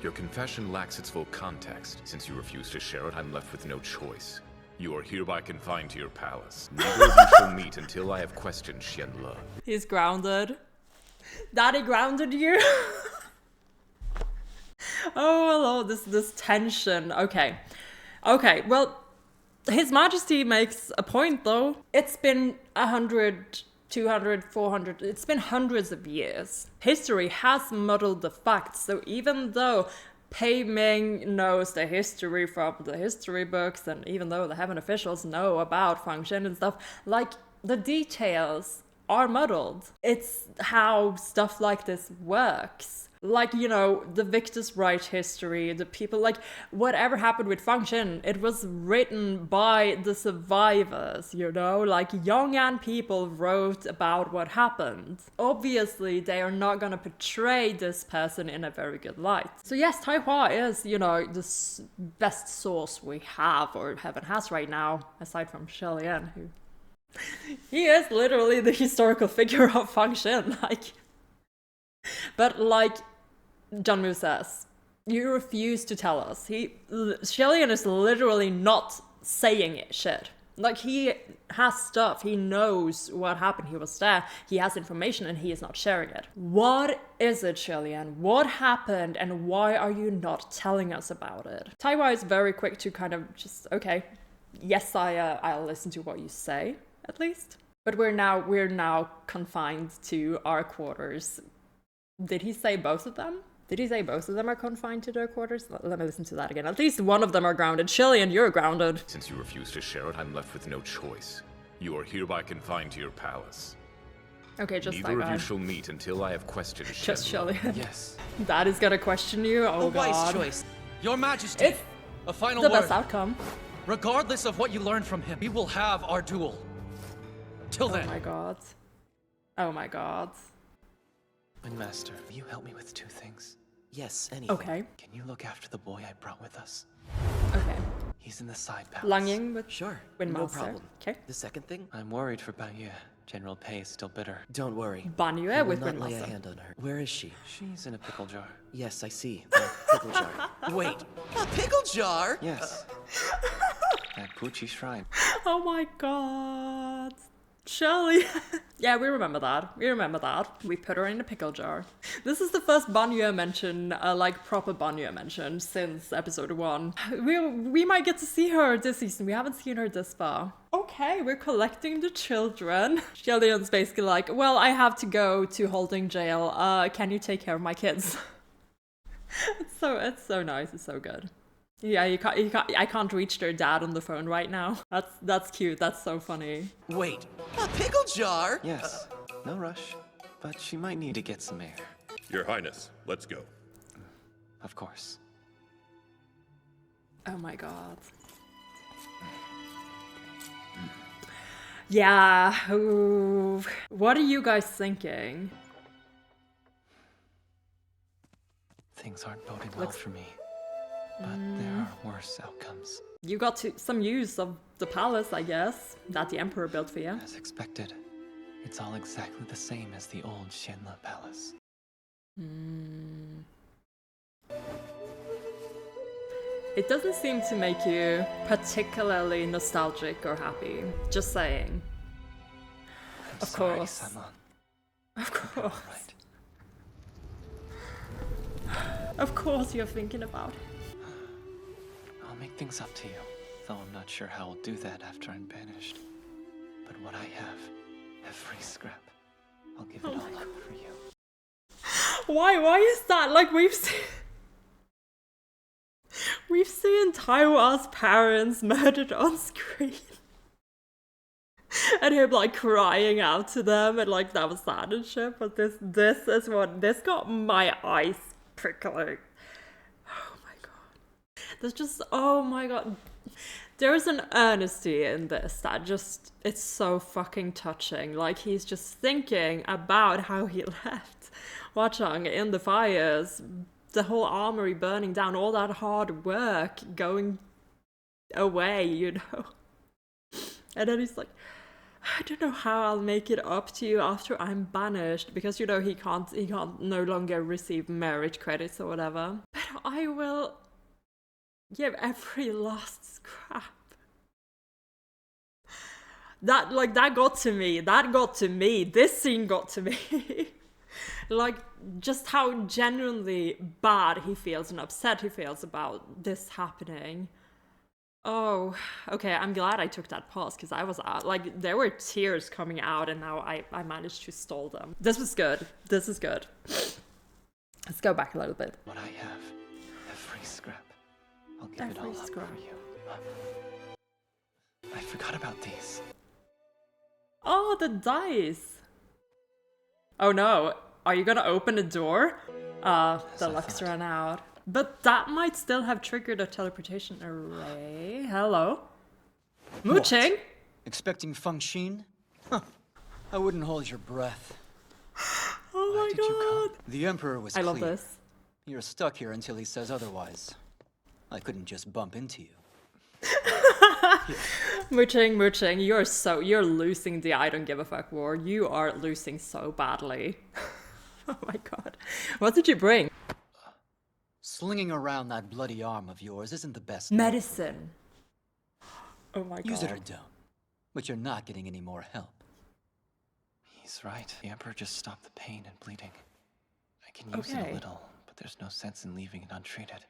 your confession lacks its full context. Since you refuse to share it, I'm left with no choice. You are hereby confined to your palace. Neither of you shall meet until I have questioned Shenle. He's grounded. Daddy grounded you? Oh, this tension. Okay, well, His Majesty makes a point, though. It's been 100, 200, 400, it's been hundreds of years. History has muddled the facts, so even though Pei Ming knows the history from the history books, and even though the heaven officials know about FANGXIN and stuff, like, the details are muddled. It's how stuff like this works. Like, you know, the victors write history, the people, like, whatever happened with FANGXIN, it was written by the survivors, you know? Like, Yong'an people wrote about what happened. Obviously, they are not gonna portray this person in a very good light. So yes, Taihua is, you know, the best source we have, or Heaven has right now, aside from Lian, who... he is literally the historical figure of FANGXIN, like... But like Junmu says, you refuse to tell us. Lian is literally not saying shit. Like, he has stuff, he knows what happened, he was there, he has information, and he is not sharing it. What is it, Lian? What happened, and why are you not telling us about it? Taihua is very quick to kind of just, okay, yes, I'll listen to what you say, at least. But we're now confined to our quarters. Did he say both of them? Did he say both of them are confined to their quarters? Let me listen to that again. At least one of them are grounded. Lian, you're grounded. Since you refuse to share it, I'm left with no choice. You are hereby confined to your palace. Okay, just Neither that of guy. you shall meet until I have questioned Just Lian. Yes. That is gonna question you. Oh A wise god. choice. Your Majesty, It's a final the word. best outcome. Regardless of what you learned from him, we will have our duel. Till Oh then. my god. Oh my god. And Master, will you help me with two things? Yes, anything. Okay. Can you look after the boy I brought with us? Okay. He's in the side palace. Langying with Sure, Windmaster. no problem. Okay. The second thing? I'm worried for Bayue. General Pei is still bitter. Don't worry. Banyu I will with not lay a Windmaster. hand on her. Where is she? She's in a pickle jar. Yes, I see. A pickle jar. Wait, a pickle jar? Yes. At Puchi Shrine. Oh my god. Shelly. Yeah, we remember that. We remember that. We put her in a pickle jar. This is the first Banyu mention, like proper Banyu mention since episode 1. We might get to see her this season. We haven't seen her this far. Okay, we're collecting the children. Shellyan's basically like, well, I have to go to holding jail. Can you take care of my kids? It's so nice. It's so good. Yeah, I can't reach their dad on the phone right now. That's cute. That's so funny. Wait, a pickle jar? Yes. No rush. But she might need to get some air. Your Highness, let's go. Of course. Oh my god. Yeah. Ooh. What are you guys thinking? Things aren't boding well for me. But there are worse outcomes. You got some use of the palace, I guess, that the Emperor built for you. As expected, it's all exactly the same as the old Shenla Palace. It doesn't seem to make you particularly nostalgic or happy. Just saying. I'm Of sorry, course. Sanlan. Of course. Right. Of course you're thinking about it. I'll make things up to you, though I'm not sure how I'll do that after I'm banished. But what I have, every scrap, I'll give it all up for you. Why is that? Like, we've seen Taiwa's parents murdered on screen. And him like crying out to them, and like that was sad and shit, but this got my eyes prickling. Oh my god. There's just, oh my god. There's an earnesty in this that just, it's so fucking touching. Like, he's just thinking about how he left Wachang in the fires, the whole armory burning down, all that hard work going away, you know? And then he's like, I don't know how I'll make it up to you after I'm banished, because, you know, he can't no longer receive merit credits or whatever. But I will give every last scrap. That got to me. That got to me. This scene got to me. Like, just how genuinely bad he feels and upset he feels about this happening. Oh, okay, I'm glad I took that pause, because I was like, there were tears coming out, and now I managed to stall them. This was good. This is good. Let's go back a little bit. What I have, every scrap, I'll give it all up for you. I forgot about these. Oh, the dice. Oh no, are you gonna open the door? The luck's run out. But that might still have triggered a teleportation array. Hello? Mooching? What? Expecting FANGXIN? Huh. I wouldn't hold your breath. Oh my god. The Emperor was I clear. love this. You're stuck here until he says otherwise. I couldn't just bump into you. Mooching, you're losing the I don't give a fuck war. You are losing so badly. Oh my god. What did you bring? Slinging around that bloody arm of yours isn't the best. Medicine. Oh my god. Use it or don't. But you're not getting any more help. He's right. The Emperor just stopped the pain and bleeding. I can use it a little, but there's no sense in leaving it untreated.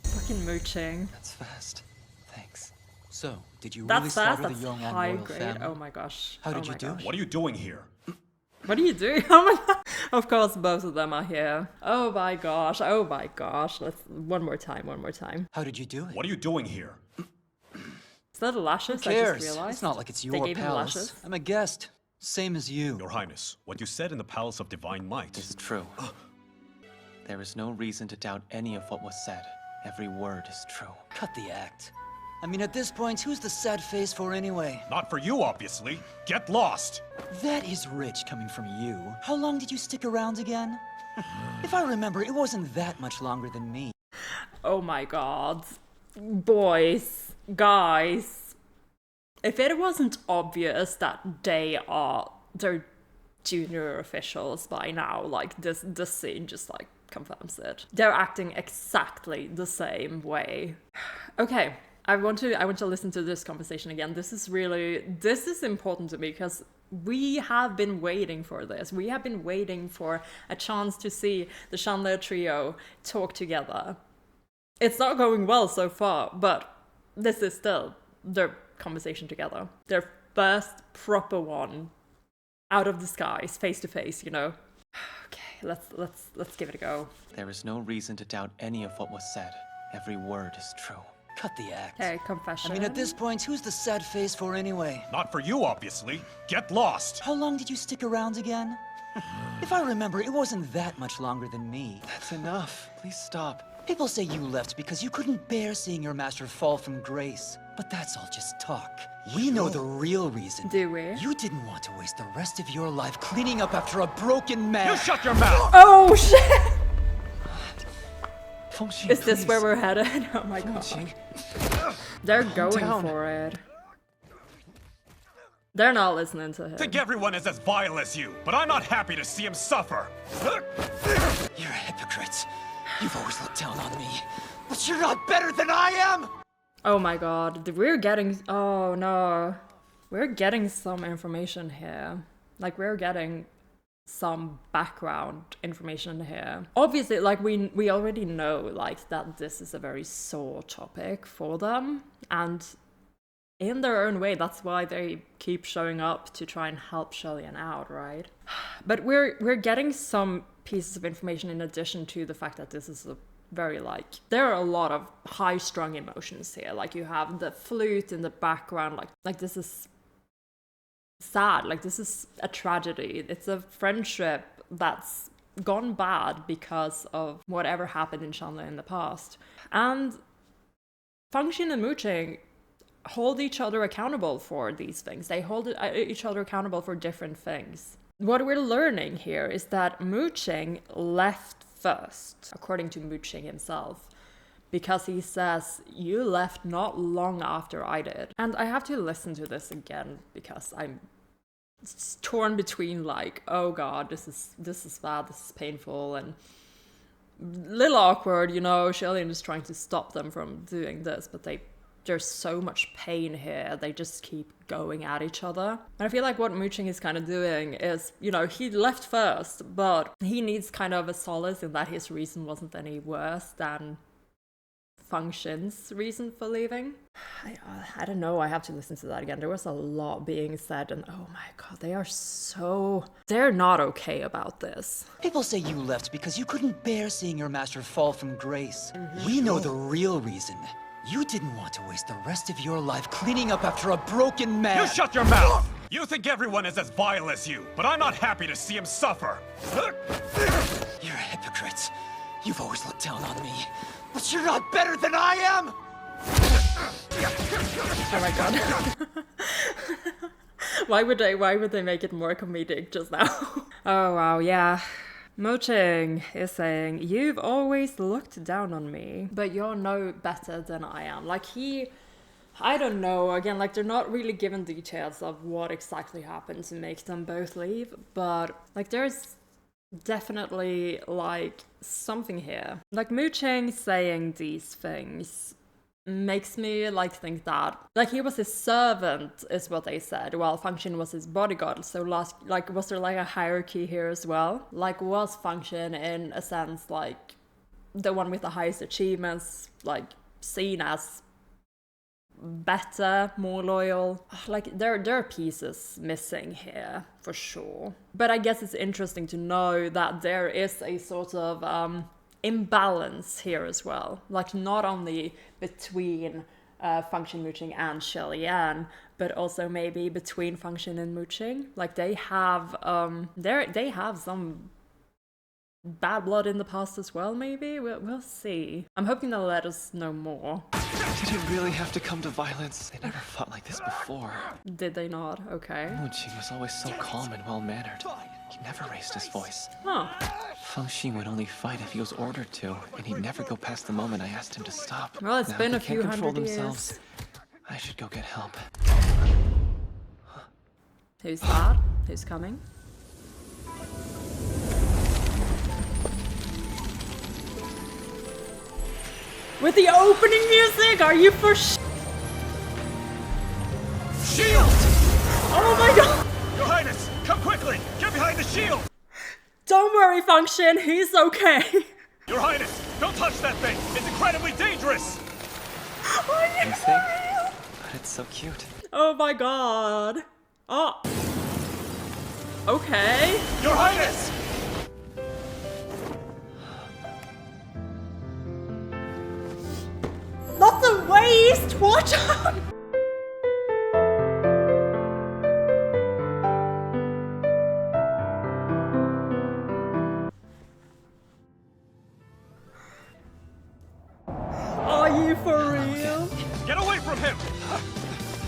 Fucking mooching. That's fast. Thanks. So, did you That's really fast, slaughter the that's young and high royal grade. family? Oh my gosh. How did you do gosh. it? What are you doing here? What are you doing? Oh my god. Of course, both of them are here. Oh my gosh. Oh my gosh. Let's one more time. How did you do it? What are you doing here? Is that lashes? Who I cares? just realized. It's not like it's They your gave him palace. lashes. I'm a guest. Same as you. Your Highness, what you said in the Palace of Divine Might is true. There is no reason to doubt any of what was said. Every word is true. Cut the act. I mean, at this point, who's the sad face for anyway? Not for you, obviously. Get lost! That is rich coming from you. How long did you stick around again? If I remember, it wasn't that much longer than me. Oh my god. Boys. Guys. If it wasn't obvious that they're junior officials by now, like this scene just like confirms it. They're acting exactly the same way. Okay, I want to listen to this conversation again. This is important to me because we have been waiting for this. We have been waiting for a chance to see the Chandler trio talk together. It's not going well so far, but this is still their conversation together. Their first proper one out of the skies, face to face, you know. Okay, let's give it a go. There is no reason to doubt any of what was said. Every word is true. Cut the act. Okay, confession. I mean, at this point, who's the sad face for anyway? Not for you, obviously. Get lost! How long did you stick around again? If I remember, it wasn't that much longer than me. That's enough. Please stop. People say you left because you couldn't bear seeing your master fall from grace. But that's all just talk. We know the real reason. Do we? You didn't want to waste the rest of your life cleaning up after a broken man. You shut your mouth! Oh shit! FANGXIN, Is this please. where we're headed? Oh my god. They're going down. for it. They're not listening to him. I think everyone is as vile as you, but I'm not happy to see him suffer. You're a hypocrite. You've always looked down on me. But you're not better than I am! Oh my god. We're getting... Oh no. We're getting some information here. Like, we're getting some background information here. Obviously, like, we already know, like, that this is a very sore topic for them. And in their own way, that's why they keep showing up to try and help Lian out, right? But we're getting some pieces of information in addition to the fact that this is a very, like, there are a lot of high-strung emotions here. Like, you have the flute in the background, like this is sad, like this is a tragedy. It's a friendship that's gone bad because of whatever happened in Chandler in the past. And FANGXIN and Mooching hold each other accountable for these things. They hold each other accountable for different things. What we're learning here is that Mooching left first, according to Mooching himself, because he says, you left not long after I did. And I have to listen to this again because I'm torn between, like, oh god, this is bad, this is painful, and a little awkward, you know. Lian is trying to stop them from doing this, but there's so much pain here, they just keep going at each other. And I feel like what Mooching is kind of doing is, you know, he left first, but he needs kind of a solace in that his reason wasn't any worse than FANGXIN's reason for leaving. I don't know, I have to listen to that again. There was a lot being said, and oh my god, they're not okay about this. People say you left because you couldn't bear seeing your master fall from grace. We know the real reason. You didn't want to waste the rest of your life cleaning up after a broken man. You shut your mouth! You think everyone is as vile as you, but I'm not happy to see him suffer. You're a hypocrite. You've always looked down on me, but you're not better than I am! Oh my god. Why would they make it more comedic just now? Oh wow, yeah. Moching is saying, you've always looked down on me, but you're no better than I am. Like I don't know, again, like they're not really given details of what exactly happened to make them both leave, but like there's definitely like something here. Like Mooching saying these things makes me like think that like he was his servant is what they said, while FANGXIN was his bodyguard. So like was there like a hierarchy here as well? Like was FANGXIN in a sense like the one with the highest achievements, like seen as better, more loyal? Like there are pieces missing here for sure. But I guess it's interesting to know that there is a sort of imbalance here as well, like not only between FANGXIN, Mooching and Lian, but also maybe between FANGXIN and Mooching. Like they have they have some bad blood in the past as well, maybe? We'll see. I'm hoping they'll let us know more. Did it really have to come to violence? They never fought like this before. Did they not? Okay. Mooching was always so calm and well-mannered. He never raised his voice. Huh. FANGXIN would only fight if he was ordered to, and he'd never go past the moment I asked him to stop. Well, it's now, been a if they few can't control hundred themselves, years. I should go get help. Who's that? Who's coming? With the opening music? Are you for Shield! Oh my god! Your Highness, come quickly! Get behind the shield! Don't worry, FANGXIN, he's okay. Your Highness, don't touch that thing! It's incredibly dangerous! Are you for real? But it's so cute. Oh my god. Oh. Okay. Your Highness! Not the waist! Watch out! Are you for real? Get away from him!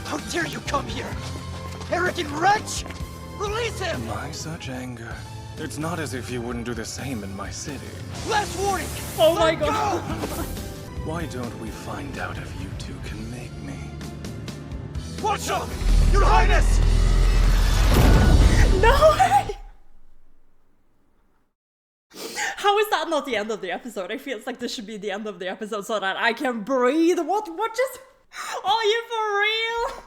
How dare you come here! Arrogant wretch! Release him! Why such anger? It's not as if you wouldn't do the same in my city. Last warning! Oh my god! Why don't we find out if you two can make me? Watch out! Your Highness! No way! How is that not the end of the episode? It feels like this should be the end of the episode so that I can breathe. What just... Are you for real?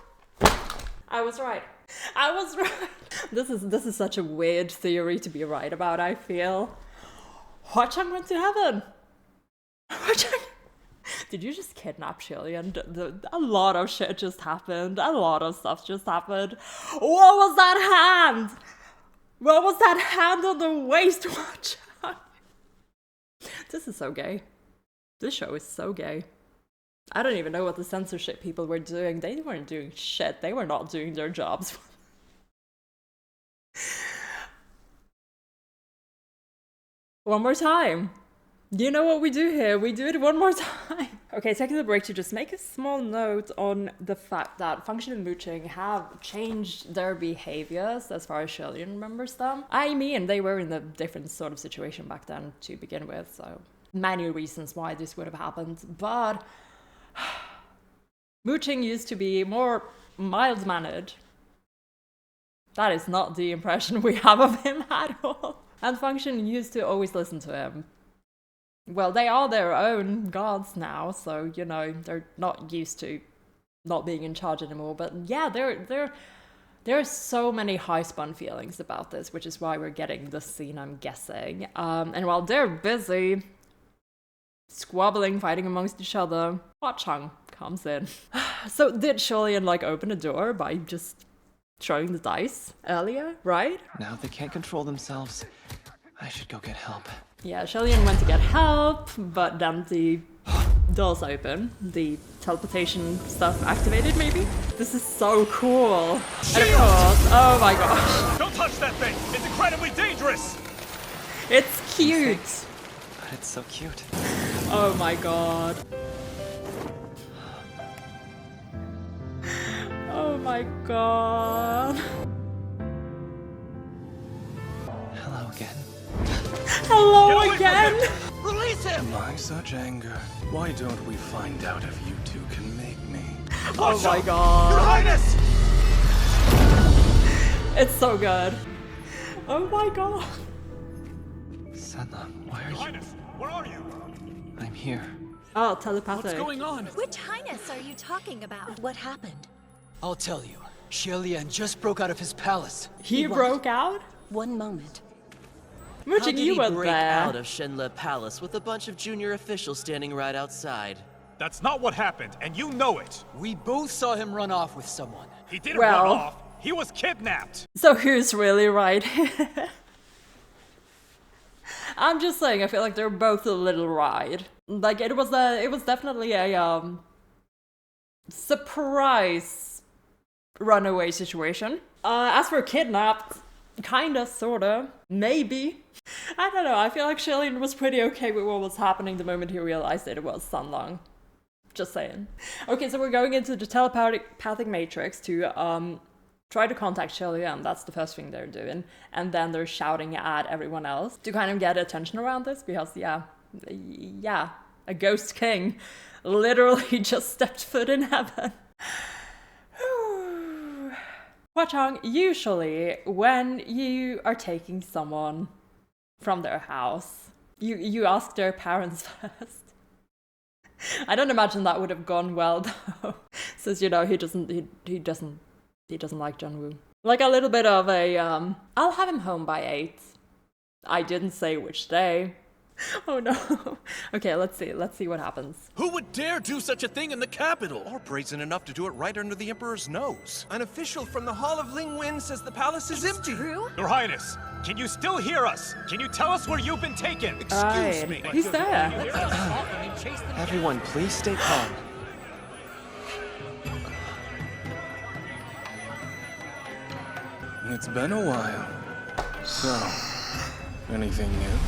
I was right. I was right. This is such a weird theory to be right about, I feel. Hwa-Chang went to heaven. Hwa-Chang... Did you just kidnap Lian? A lot of shit just happened. A lot of stuff just happened. What was that hand? What was that hand on the waist? Watch out. This is so gay. This show is so gay. I don't even know what the censorship people were doing. They weren't doing shit. They were not doing their jobs. One more time. You know what we do here? We do it one more time. Okay, taking the break to just make a small note on the fact that FANGXIN and Mooching have changed their behaviors as far as Lian remembers them. I mean, they were in a different sort of situation back then to begin with, so many reasons why this would have happened. But Mooching used to be more mild-mannered. That is not the impression we have of him at all. And FANGXIN used to always listen to him. Well, they are their own gods now, so, you know, they're not used to not being in charge anymore. But yeah, there are so many high-spun feelings about this, which is why we're getting this scene, I'm guessing. And while they're busy squabbling, fighting amongst each other, Hwa-Chang comes in. So did Lian, like, open a door by just throwing the dice earlier, right? Now they can't control themselves. I should go get help. Yeah, Lian went to get help, but then the doors open. The teleportation stuff activated, maybe? This is so cool. And of course, oh my gosh. Don't touch that thing! It's incredibly dangerous! It's cute. But it's so cute. Oh my god. Oh my god. Hello again. Hello again! Release him! Am I such anger? Why don't we find out if you two can make me? Oh my god. Your Highness! It's so good. Oh my god. Sanlang, why are Your you? Highness, where are you? I'm here. Oh, telepathic. What's going on? Which highness are you talking about? What happened? I'll tell you. Lian just broke out of his palace. He broke out? One moment. How Imagine did you he were break there. out of Shenle Palace with a bunch of junior officials standing right outside? That's not what happened, and you know it. We both saw him run off with someone. He didn't Well- run off. He was kidnapped. So who's really right? I'm just saying, I feel like they're both a little right. Like it was definitely a surprise runaway situation. As for kidnapped, kinda, sorta, maybe. I don't know, I feel like Shillian was pretty okay with what was happening the moment he realized that it was Sanlang. Just saying. Okay, so we're going into the telepathic matrix to try to contact Shillian. That's the first thing they're doing. And then they're shouting at everyone else to kind of get attention around this because, yeah, a ghost king literally just stepped foot in heaven. Hwa-Chang, usually when you are taking someone from their house, you ask their parents first. I don't imagine that would have gone well though, since he doesn't like Jungwoo. Like a little bit of a I'll have him home by 8. I didn't say which day. Oh no. Okay, let's see what happens. Who would dare do such a thing in the capital? Or brazen enough to do it right under the Emperor's nose. An official from the Hall of Lingwen says the palace is empty. True? Your Highness, can you still hear us? Can you tell us where you've been taken? Excuse me. He's there. Everyone, please stay calm. It's been a while. So, anything new?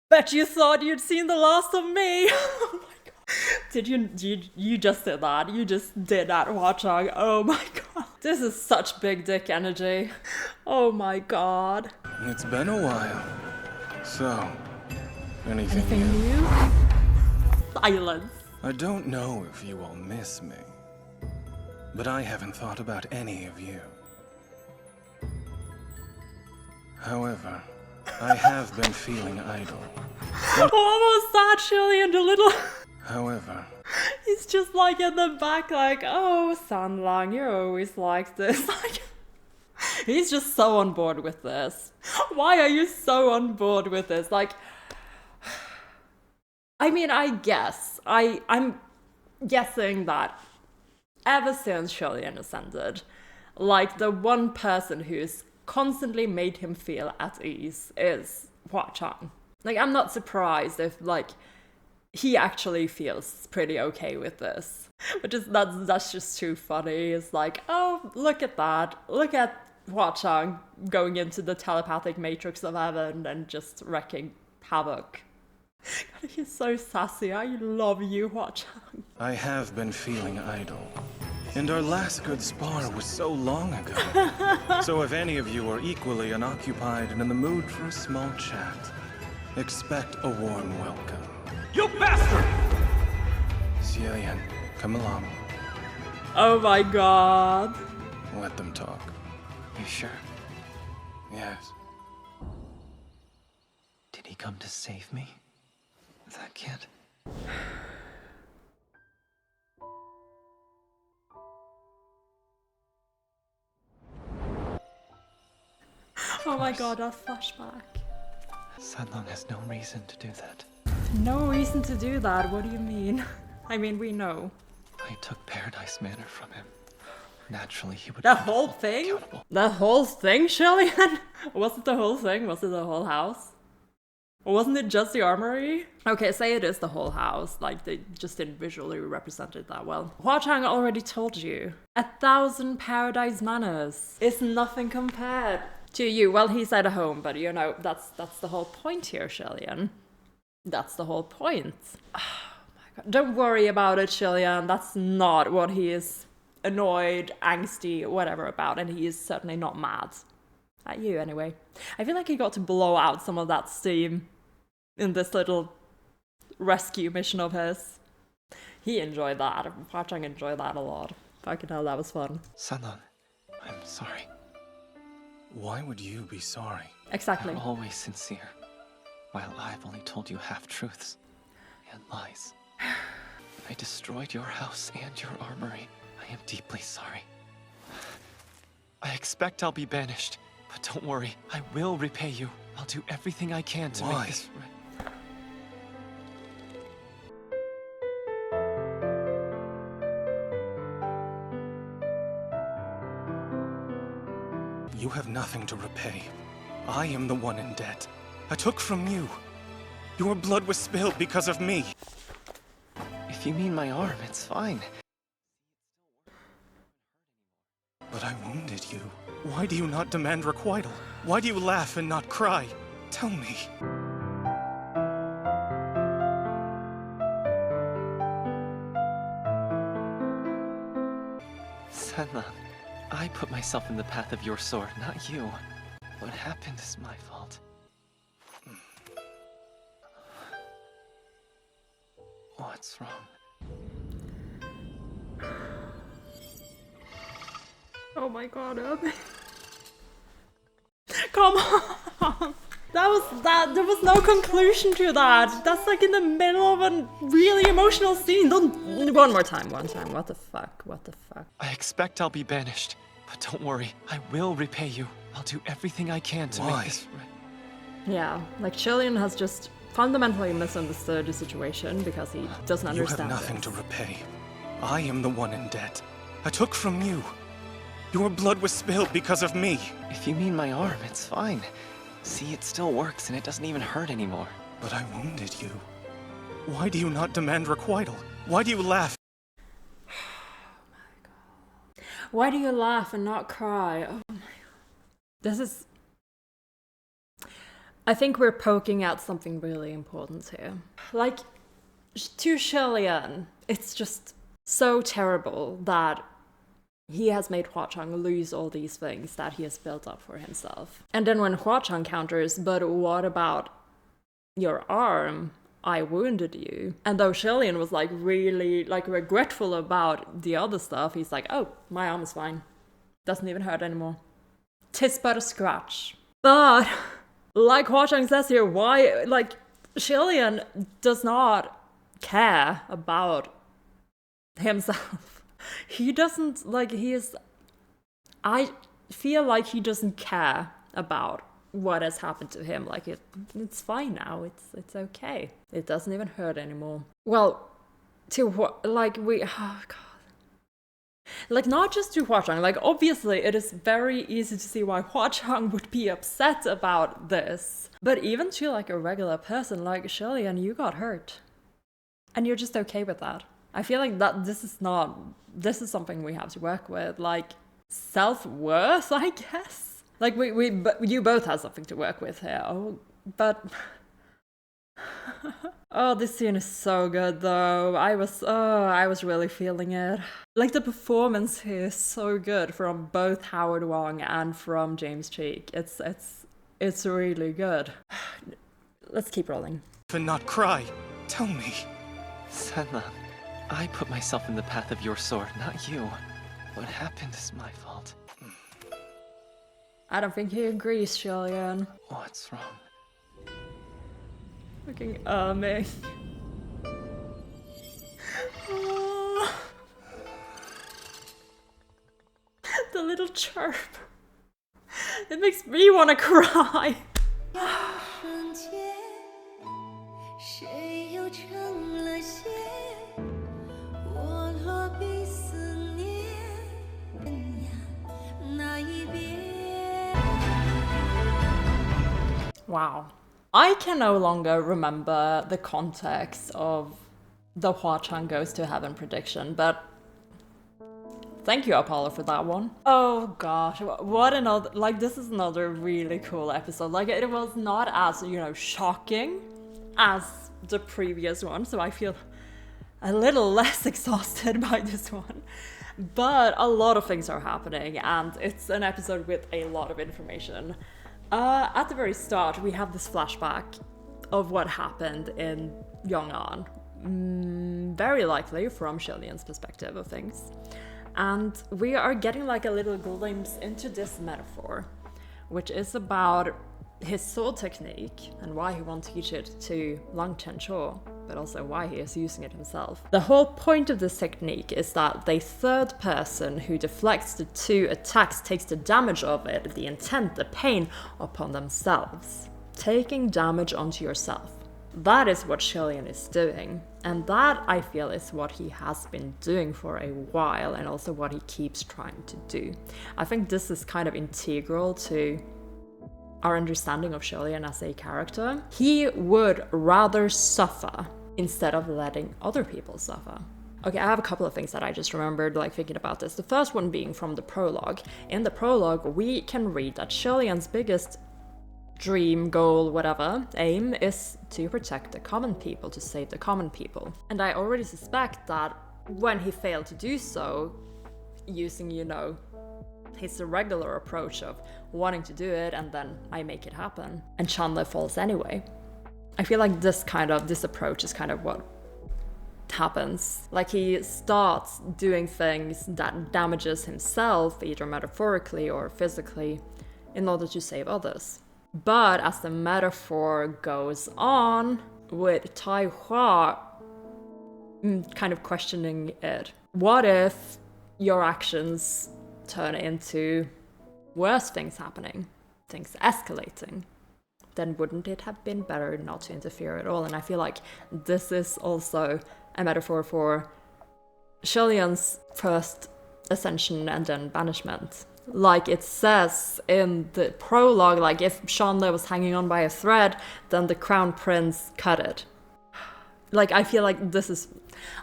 Bet you thought you'd seen the last of me. Oh my god. Did you just did that? You just did that, Hwa-Chang. Oh my god. This is such big dick energy. Oh my god. It's been a while. So, anything Anything new? new? Silence. I don't know if you all miss me, but I haven't thought about any of you. However, I have been feeling idle. What was that, Shillian? The little... However, He's just like in the back like, oh, Sanlang, you're always like this. Like, he's just so on board with this. Why are you so on board with this? Like, I mean, I guess. I'm guessing that ever since Shillian ascended, like, the one person who's constantly made him feel at ease is Hwa-Chang. Like, I'm not surprised if, like, he actually feels pretty okay with this. But that's just too funny. It's like, oh, look at that. Look at Hwa-Chang going into the telepathic matrix of heaven and just wrecking havoc. God, he's so sassy. I love you, Hwa-Chang. I have been feeling idle. And our last good spar was so long ago. So if any of you are equally unoccupied and in the mood for a small chat, expect a warm welcome. You bastard! Lian, come along. Oh my god. Let them talk. You sure? Yes. Did he come to save me? That kid? Oh my god, that flashback. Sanlang has no reason to do that. No reason to do that, what do you mean? I mean, we know. I took Paradise Manor from him. Naturally, he would. The whole thing? The whole thing, Shillian? Was it the whole thing? Was it the whole house? Wasn't it just the armory? Okay, say it is the whole house. Like, they just didn't visually represent it that well. Hua Chang already told you. 1,000 paradise manners is nothing compared to you. Well, he's at home, but you know, that's the whole point here, Shillian. That's the whole point. Oh my god. Don't worry about it, Shillian. That's not what he is annoyed, angsty, whatever about, and he is certainly not mad. At you, anyway. I feel like he got to blow out some of that steam in this little rescue mission of his. He enjoyed that. Hua Chang enjoyed that a lot. Fucking hell, that was fun. Sanlan, I'm sorry. Why would you be sorry? Exactly. I'm always sincere, while I've only told you half-truths and lies. I destroyed your house and your armory. I am deeply sorry. I expect I'll be banished, but don't worry, I will repay you. I'll do everything I can to make this right. You have nothing to repay. I am the one in debt. I took from you. Your blood was spilled because of me. If you mean my arm, it's fine. But I wounded you. Why do you not demand requital? Why do you laugh and not cry? Tell me. Sanlan, I put myself in the path of your sword, not you. What happened is my fault. What's wrong? Oh my god, Abby. Come on! There was no conclusion to that. That's like in the middle of a really emotional scene. One more time. What the fuck? I expect I'll be banished, but don't worry, I will repay you. I'll do everything I can to make this right. Yeah, like Shillian has just fundamentally misunderstood the situation because he doesn't understand. You have nothing to repay. I am the one in debt. I took from you. Your blood was spilled because of me. If you mean my arm, it's fine. See, it still works and it doesn't even hurt anymore. But I wounded you. Why do you not demand requital? Why do you laugh? Oh my god. Why do you laugh and not cry? Oh my god. This is... I think we're poking at something really important here. Like, to Shillian, it's just so terrible that he has made Hua Chang lose all these things that he has built up for himself. And then when Hua Chang counters, but what about your arm? I wounded you. And though Shillian was like really like regretful about the other stuff, he's like, oh, my arm is fine. Doesn't even hurt anymore. 'Tis but a scratch. But like Hua Chang says here, why, like, Shillian does not care about himself. He doesn't, like, I feel like he doesn't care about what has happened to him. Like, it's fine now, it's okay. It doesn't even hurt anymore. Well, oh god. Like, not just to Hua Chang, like, obviously it is very easy to see why Hua Chang would be upset about this. But even to, like, a regular person, like, Shillian, you got hurt. And you're just okay with that. I feel like that this is something we have to work with, like, self-worth, I guess? Like, you both have something to work with here. Oh, but... Oh, this scene is so good, though. I was really feeling it. Like, the performance here is so good from both Howard Wong and from James Cheek. It's really good. Let's keep rolling. And not cry. Tell me. Sanlan, I put myself in the path of your sword, not you. What happened is my fault. I don't think he agrees, Shillian. What's wrong? Fucking me. Oh. The little chirp. It makes me want to cry. Wow. I can no longer remember the context of the Hua Chang goes to heaven prediction, but thank you, Apollo, for that one. Oh gosh, what another, like, this is another really cool episode. Like, it was not as, you know, shocking as the previous one, so I feel a little less exhausted by this one. But a lot of things are happening, and it's an episode with a lot of information. At the very start, we have this flashback of what happened in Yong'an. Very likely from Shilian's perspective of things. And we are getting like a little glimpse into this metaphor, which is about his sword technique and why he won't teach it to Lang Chen-cho, but also why he is using it himself. The whole point of this technique is that the third person who deflects the two attacks takes the damage of it, the intent, the pain, upon themselves. Taking damage onto yourself. That is what Shilian is doing, and that, I feel, is what he has been doing for a while, and also what he keeps trying to do. I think this is kind of integral to our understanding of Shilian as a character. He would rather suffer instead of letting other people suffer. Okay, I have a couple of things that I just remembered, like, thinking about this. The first one being from the prologue. In the prologue, we can read that Shilian's biggest dream, goal, whatever, aim is to protect the common people, to save the common people. And I already suspect that when he failed to do so, using, you know, his regular approach of wanting to do it and then I make it happen, and Chandler falls anyway. I feel like this approach is kind of what happens. Like, he starts doing things that damages himself, either metaphorically or physically, in order to save others. But as the metaphor goes on, with Tai Hua kind of questioning it, what if your actions turn into worse things happening, things escalating? Then wouldn't it have been better not to interfere at all? And I feel like this is also a metaphor for Shilian's first ascension and then banishment. Like it says in the prologue, like, if Chandler was hanging on by a thread, then the crown prince cut it. Like, I feel like this is...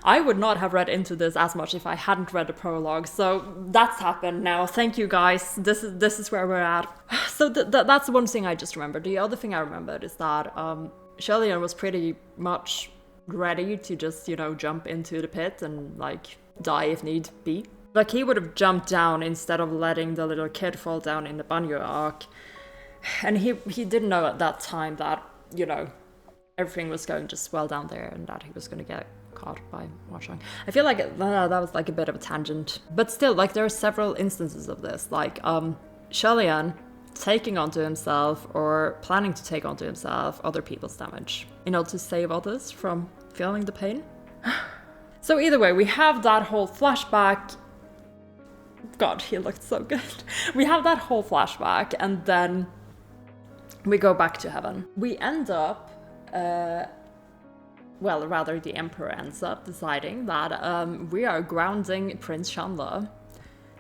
I would not have read into this as much if I hadn't read the prologue, so that's happened now. Thank you, guys. This is where we're at. So that's one thing I just remembered. The other thing I remembered is that Shilian was pretty much ready to just, you know, jump into the pit and, like, die if need be. Like, he would have jumped down instead of letting the little kid fall down in the Banyo arc. And he didn't know at that time that, you know, everything was going just well down there and that he was going to get caught by Hua Chang. I feel like that was like a bit of a tangent. But still, like, there are several instances of this. Like, Shilian taking onto himself or planning to take onto himself other people's damage in order to save others from feeling the pain. So either way, we have that whole flashback. God, he looked so good. We have that whole flashback, and then we go back to heaven. We end up, well, rather the Emperor ends up deciding that we are grounding Prince Chandler.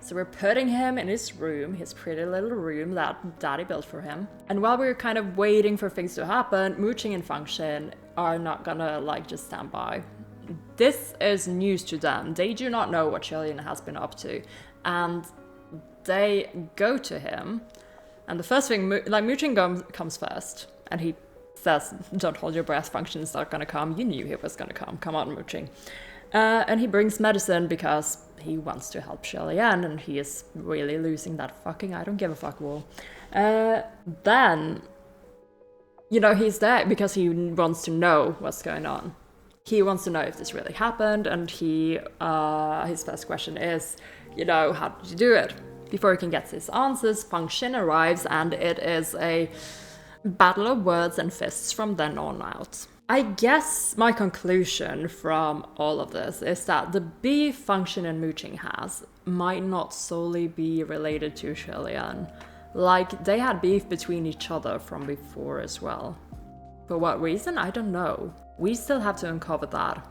So we're putting him in his room, his pretty little room that Daddy built for him. And while we're kind of waiting for things to happen, Mooching and FANGXIN are not gonna, like, just stand by. This is news to them. They do not know what Shilian has been up to. And they go to him, and the first thing, like, Mooching comes first, and he says, "Don't hold your breath, FANGXIN's not gonna come. You knew he was gonna come. Come on, Mooching." And he brings medicine because he wants to help Shilian, and he is really losing that fucking I don't give a fuck wall. Then, you know, he's there because he wants to know what's going on. He wants to know if this really happened, and his first question is, you know, how did you do it? Before he can get his answers, FANGXIN arrives, and it is a battle of words and fists from then on out. I guess my conclusion from all of this is that the beef FANGXIN and Mooching has might not solely be related to Shilian. Like, they had beef between each other from before as well. For what reason? I don't know. We still have to uncover that.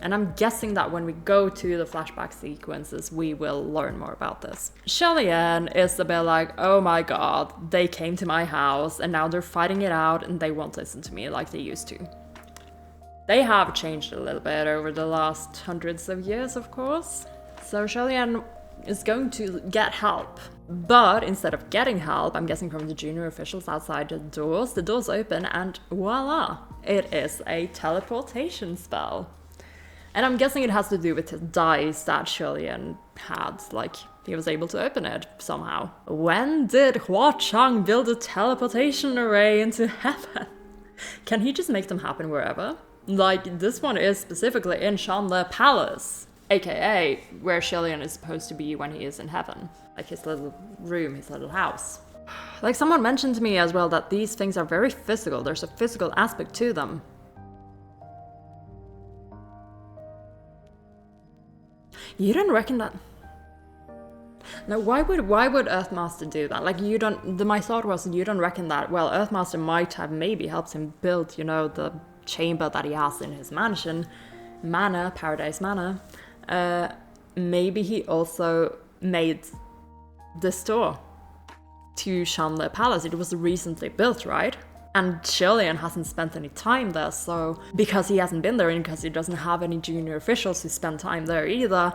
And I'm guessing that when we go to the flashback sequences, we will learn more about this. Lian is a bit like, oh my god, they came to my house and now they're fighting it out and they won't listen to me like they used to. They have changed a little bit over the last hundreds of years, of course. So Lian is going to get help. But instead of getting help, I'm guessing from the junior officials outside the doors open and voila, it is a teleportation spell. And I'm guessing it has to do with his dice that Lian had, like he was able to open it somehow. When did Hua Chang build a teleportation array into heaven? Can he just make them happen wherever? Like, this one is specifically in Shanle Palace, aka where Lian is supposed to be when he is in heaven. Like his little room, his little house. Like someone mentioned to me as well that these things are very physical, there's a physical aspect to them. You don't reckon that? No, why would Earthmaster do that? Like you don't, my thought was you don't reckon that, well, Earthmaster might have maybe helped him build, you know, the chamber that he has in his mansion, Paradise Manor. Maybe he also made this door to Shanle Palace. It was recently built, right? And Lian hasn't spent any time there, so because he hasn't been there and because he doesn't have any junior officials who spend time there either,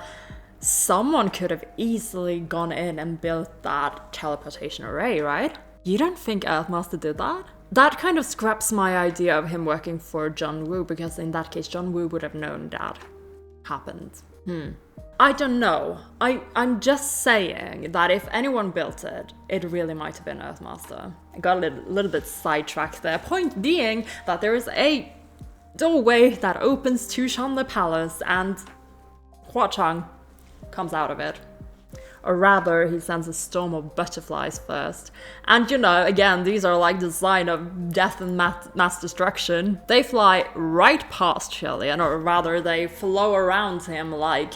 someone could have easily gone in and built that teleportation array, right? You don't think Earthmaster did that? That kind of scraps my idea of him working for John Woo, because in that case John Woo would have known that happened. I don't know. I'm just saying that if anyone built it, it really might have been Earthmaster. I got a little bit sidetracked there. Point being that there is a doorway that opens to Shanle Palace and Hua Chang comes out of it. Or rather, he sends a storm of butterflies first. And you know, again, these are like the sign of death and mass destruction. They fly right past Lian, or rather they flow around him like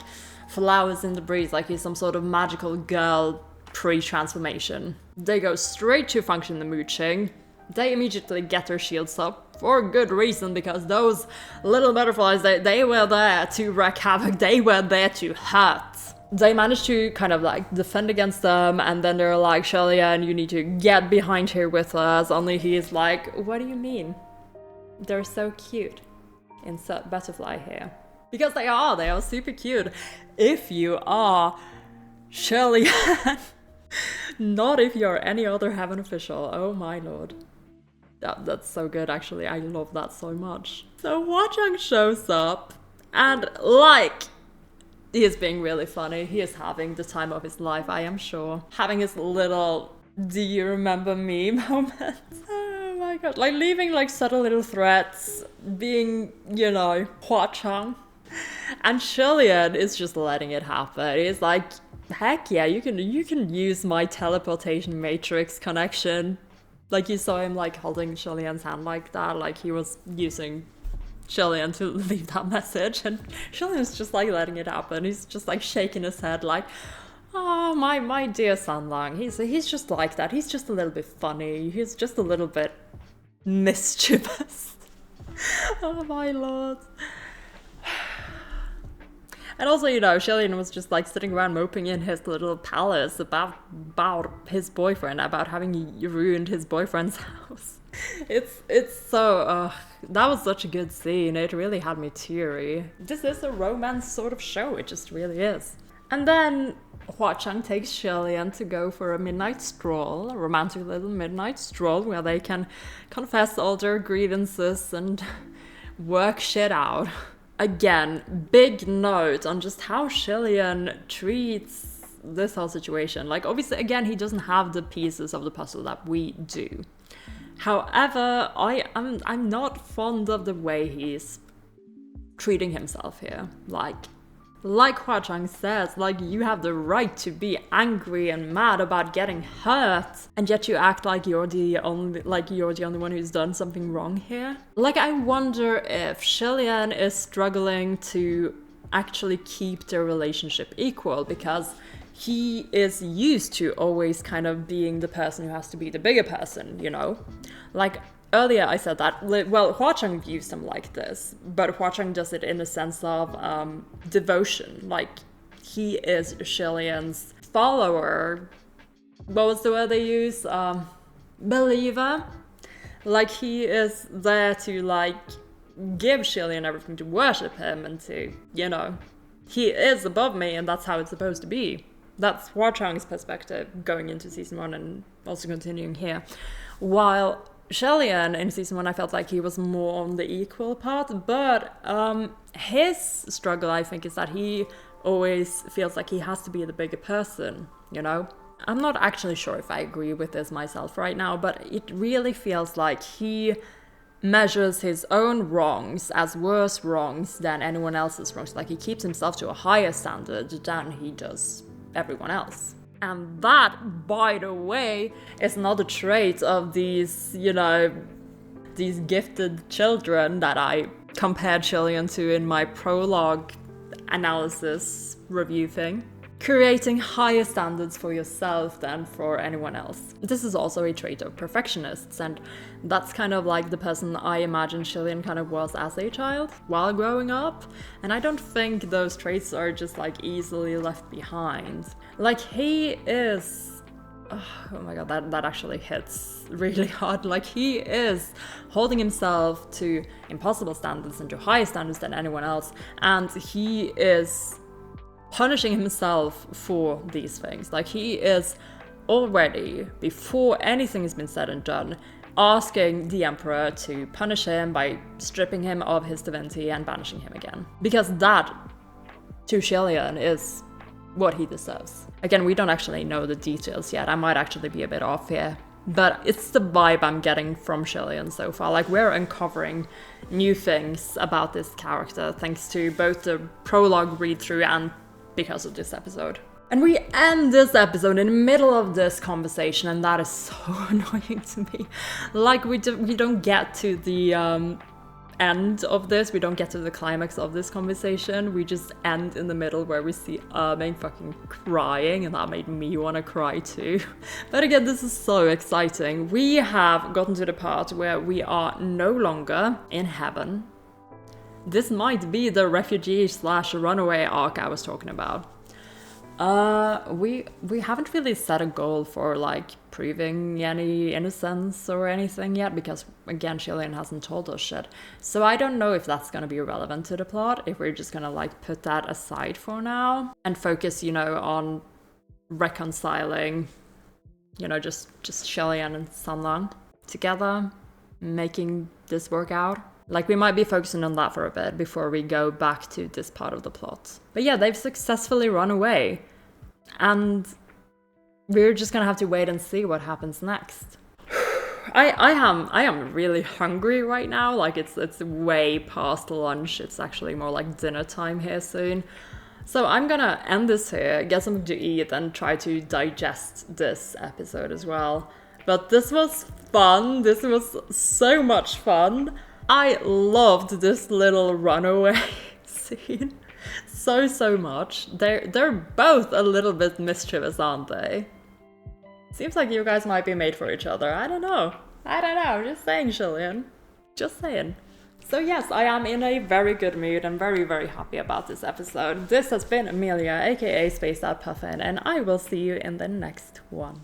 flowers in the breeze, like he's some sort of magical girl pre-transformation. They go straight to FANGXIN the Mooching. They immediately get their shields up for good reason, because those little butterflies, they were there to wreak havoc, they were there to hurt. They manage to kind of like defend against them, and then they're like, Lian, you need to get behind here with us. Only he's like, what do you mean? They're so cute. Insert butterfly here. Because they are super cute. If you are Lian. Not if you're any other heaven official. Oh my lord. That's so good, actually. I love that so much. So Hua Chang shows up, and like, he is being really funny. He is having the time of his life, I am sure. Having his little do you remember me moment. Oh my god. Like leaving like subtle little threats, being, you know, Hua Chang. And Lian is just letting it happen. He's like, heck yeah, you can use my teleportation matrix connection. Like you saw him like holding Lian's hand like that, like he was using Lian to leave that message, and Lian's just like letting it happen. He's just like shaking his head like, oh my dear Sanlang, he's just like that. He's just a little bit funny. He's just a little bit mischievous. Oh my lord. And also, you know, Lian was just like sitting around moping in his little palace about his boyfriend, about having ruined his boyfriend's house. It's so, that was such a good scene. It really had me teary. This is a romance sort of show, it just really is. And then Hua Chang takes Lian to go for a midnight stroll, a romantic little midnight stroll where they can confess all their grievances and work shit out. Again, big note on just how Lian treats this whole situation. Like, obviously, again, he doesn't have the pieces of the puzzle that we do. However, I'm not fond of the way he's treating himself here. Like Hua Chang says, like, you have the right to be angry and mad about getting hurt, and yet you act like you're the only one who's done something wrong here. Like, I wonder if Lian is struggling to actually keep their relationship equal, because he is used to always kind of being the person who has to be the bigger person, you know? Like, earlier I said that, well, Hua-Chang views him like this, but Hua-Chang does it in the sense of devotion. Like, he is Shillian's follower. What was the word they use? Believer. Like, he is there to, like, give Shillian everything, to worship him and to, you know, he is above me and that's how it's supposed to be. That's Hua-Chang's perspective going into season 1 and also continuing here. While Shillian in season 1, I felt like he was more on the equal part, but his struggle, I think, is that he always feels like he has to be the bigger person, you know? I'm not actually sure if I agree with this myself right now, but it really feels like he measures his own wrongs as worse wrongs than anyone else's wrongs. Like, he keeps himself to a higher standard than he does everyone else. And that, by the way, is not a trait of these, you know, these gifted children that I compared Shillian to in my prologue analysis review thing. Creating higher standards for yourself than for anyone else. This is also a trait of perfectionists, and that's kind of like the person I imagine Shillian kind of was as a child while growing up, and I don't think those traits are just like easily left behind. Like, he is... oh my god, that actually hits really hard. Like, he is holding himself to impossible standards and to higher standards than anyone else, and he is punishing himself for these things. Like, he is already, before anything has been said and done, asking the Emperor to punish him by stripping him of his divinity and banishing him again. Because that, to Shillian, is what he deserves. Again, we don't actually know the details yet. I might actually be a bit off here. But it's the vibe I'm getting from Shillian so far. Like, we're uncovering new things about this character thanks to both the prologue read-through and because of this episode. And we end this episode in the middle of this conversation, and that is so annoying to me. Like, we don't get to the end of this, we don't get to the climax of this conversation, we just end in the middle where we see Erming fucking crying, and that made me want to cry too. But again, this is so exciting. We have gotten to the part where we are no longer in heaven. This might be the refugee/runaway arc I was talking about. We haven't really set a goal for, like, proving any innocence or anything yet, because, again, Shillian hasn't told us shit. So I don't know if that's gonna be relevant to the plot, if we're just gonna, like, put that aside for now and focus, you know, on reconciling, you know, just Shillian and Sanlang together, making this work out. Like, we might be focusing on that for a bit before we go back to this part of the plot. But yeah, they've successfully run away. And we're just gonna have to wait and see what happens next. I am really hungry right now. Like, it's way past lunch. It's actually more like dinner time here soon. So I'm gonna end this here, get something to eat, and try to digest this episode as well. But this was fun. This was so much fun. I loved this little runaway scene so much. They're both a little bit mischievous, aren't they? Seems like you guys might be made for each other. I don't know. Just saying, Shillian. Just saying. So yes, I am in a very good mood and very happy about this episode. This has been Amelia, aka Spaced Out Puffin, and I will see you in the next one.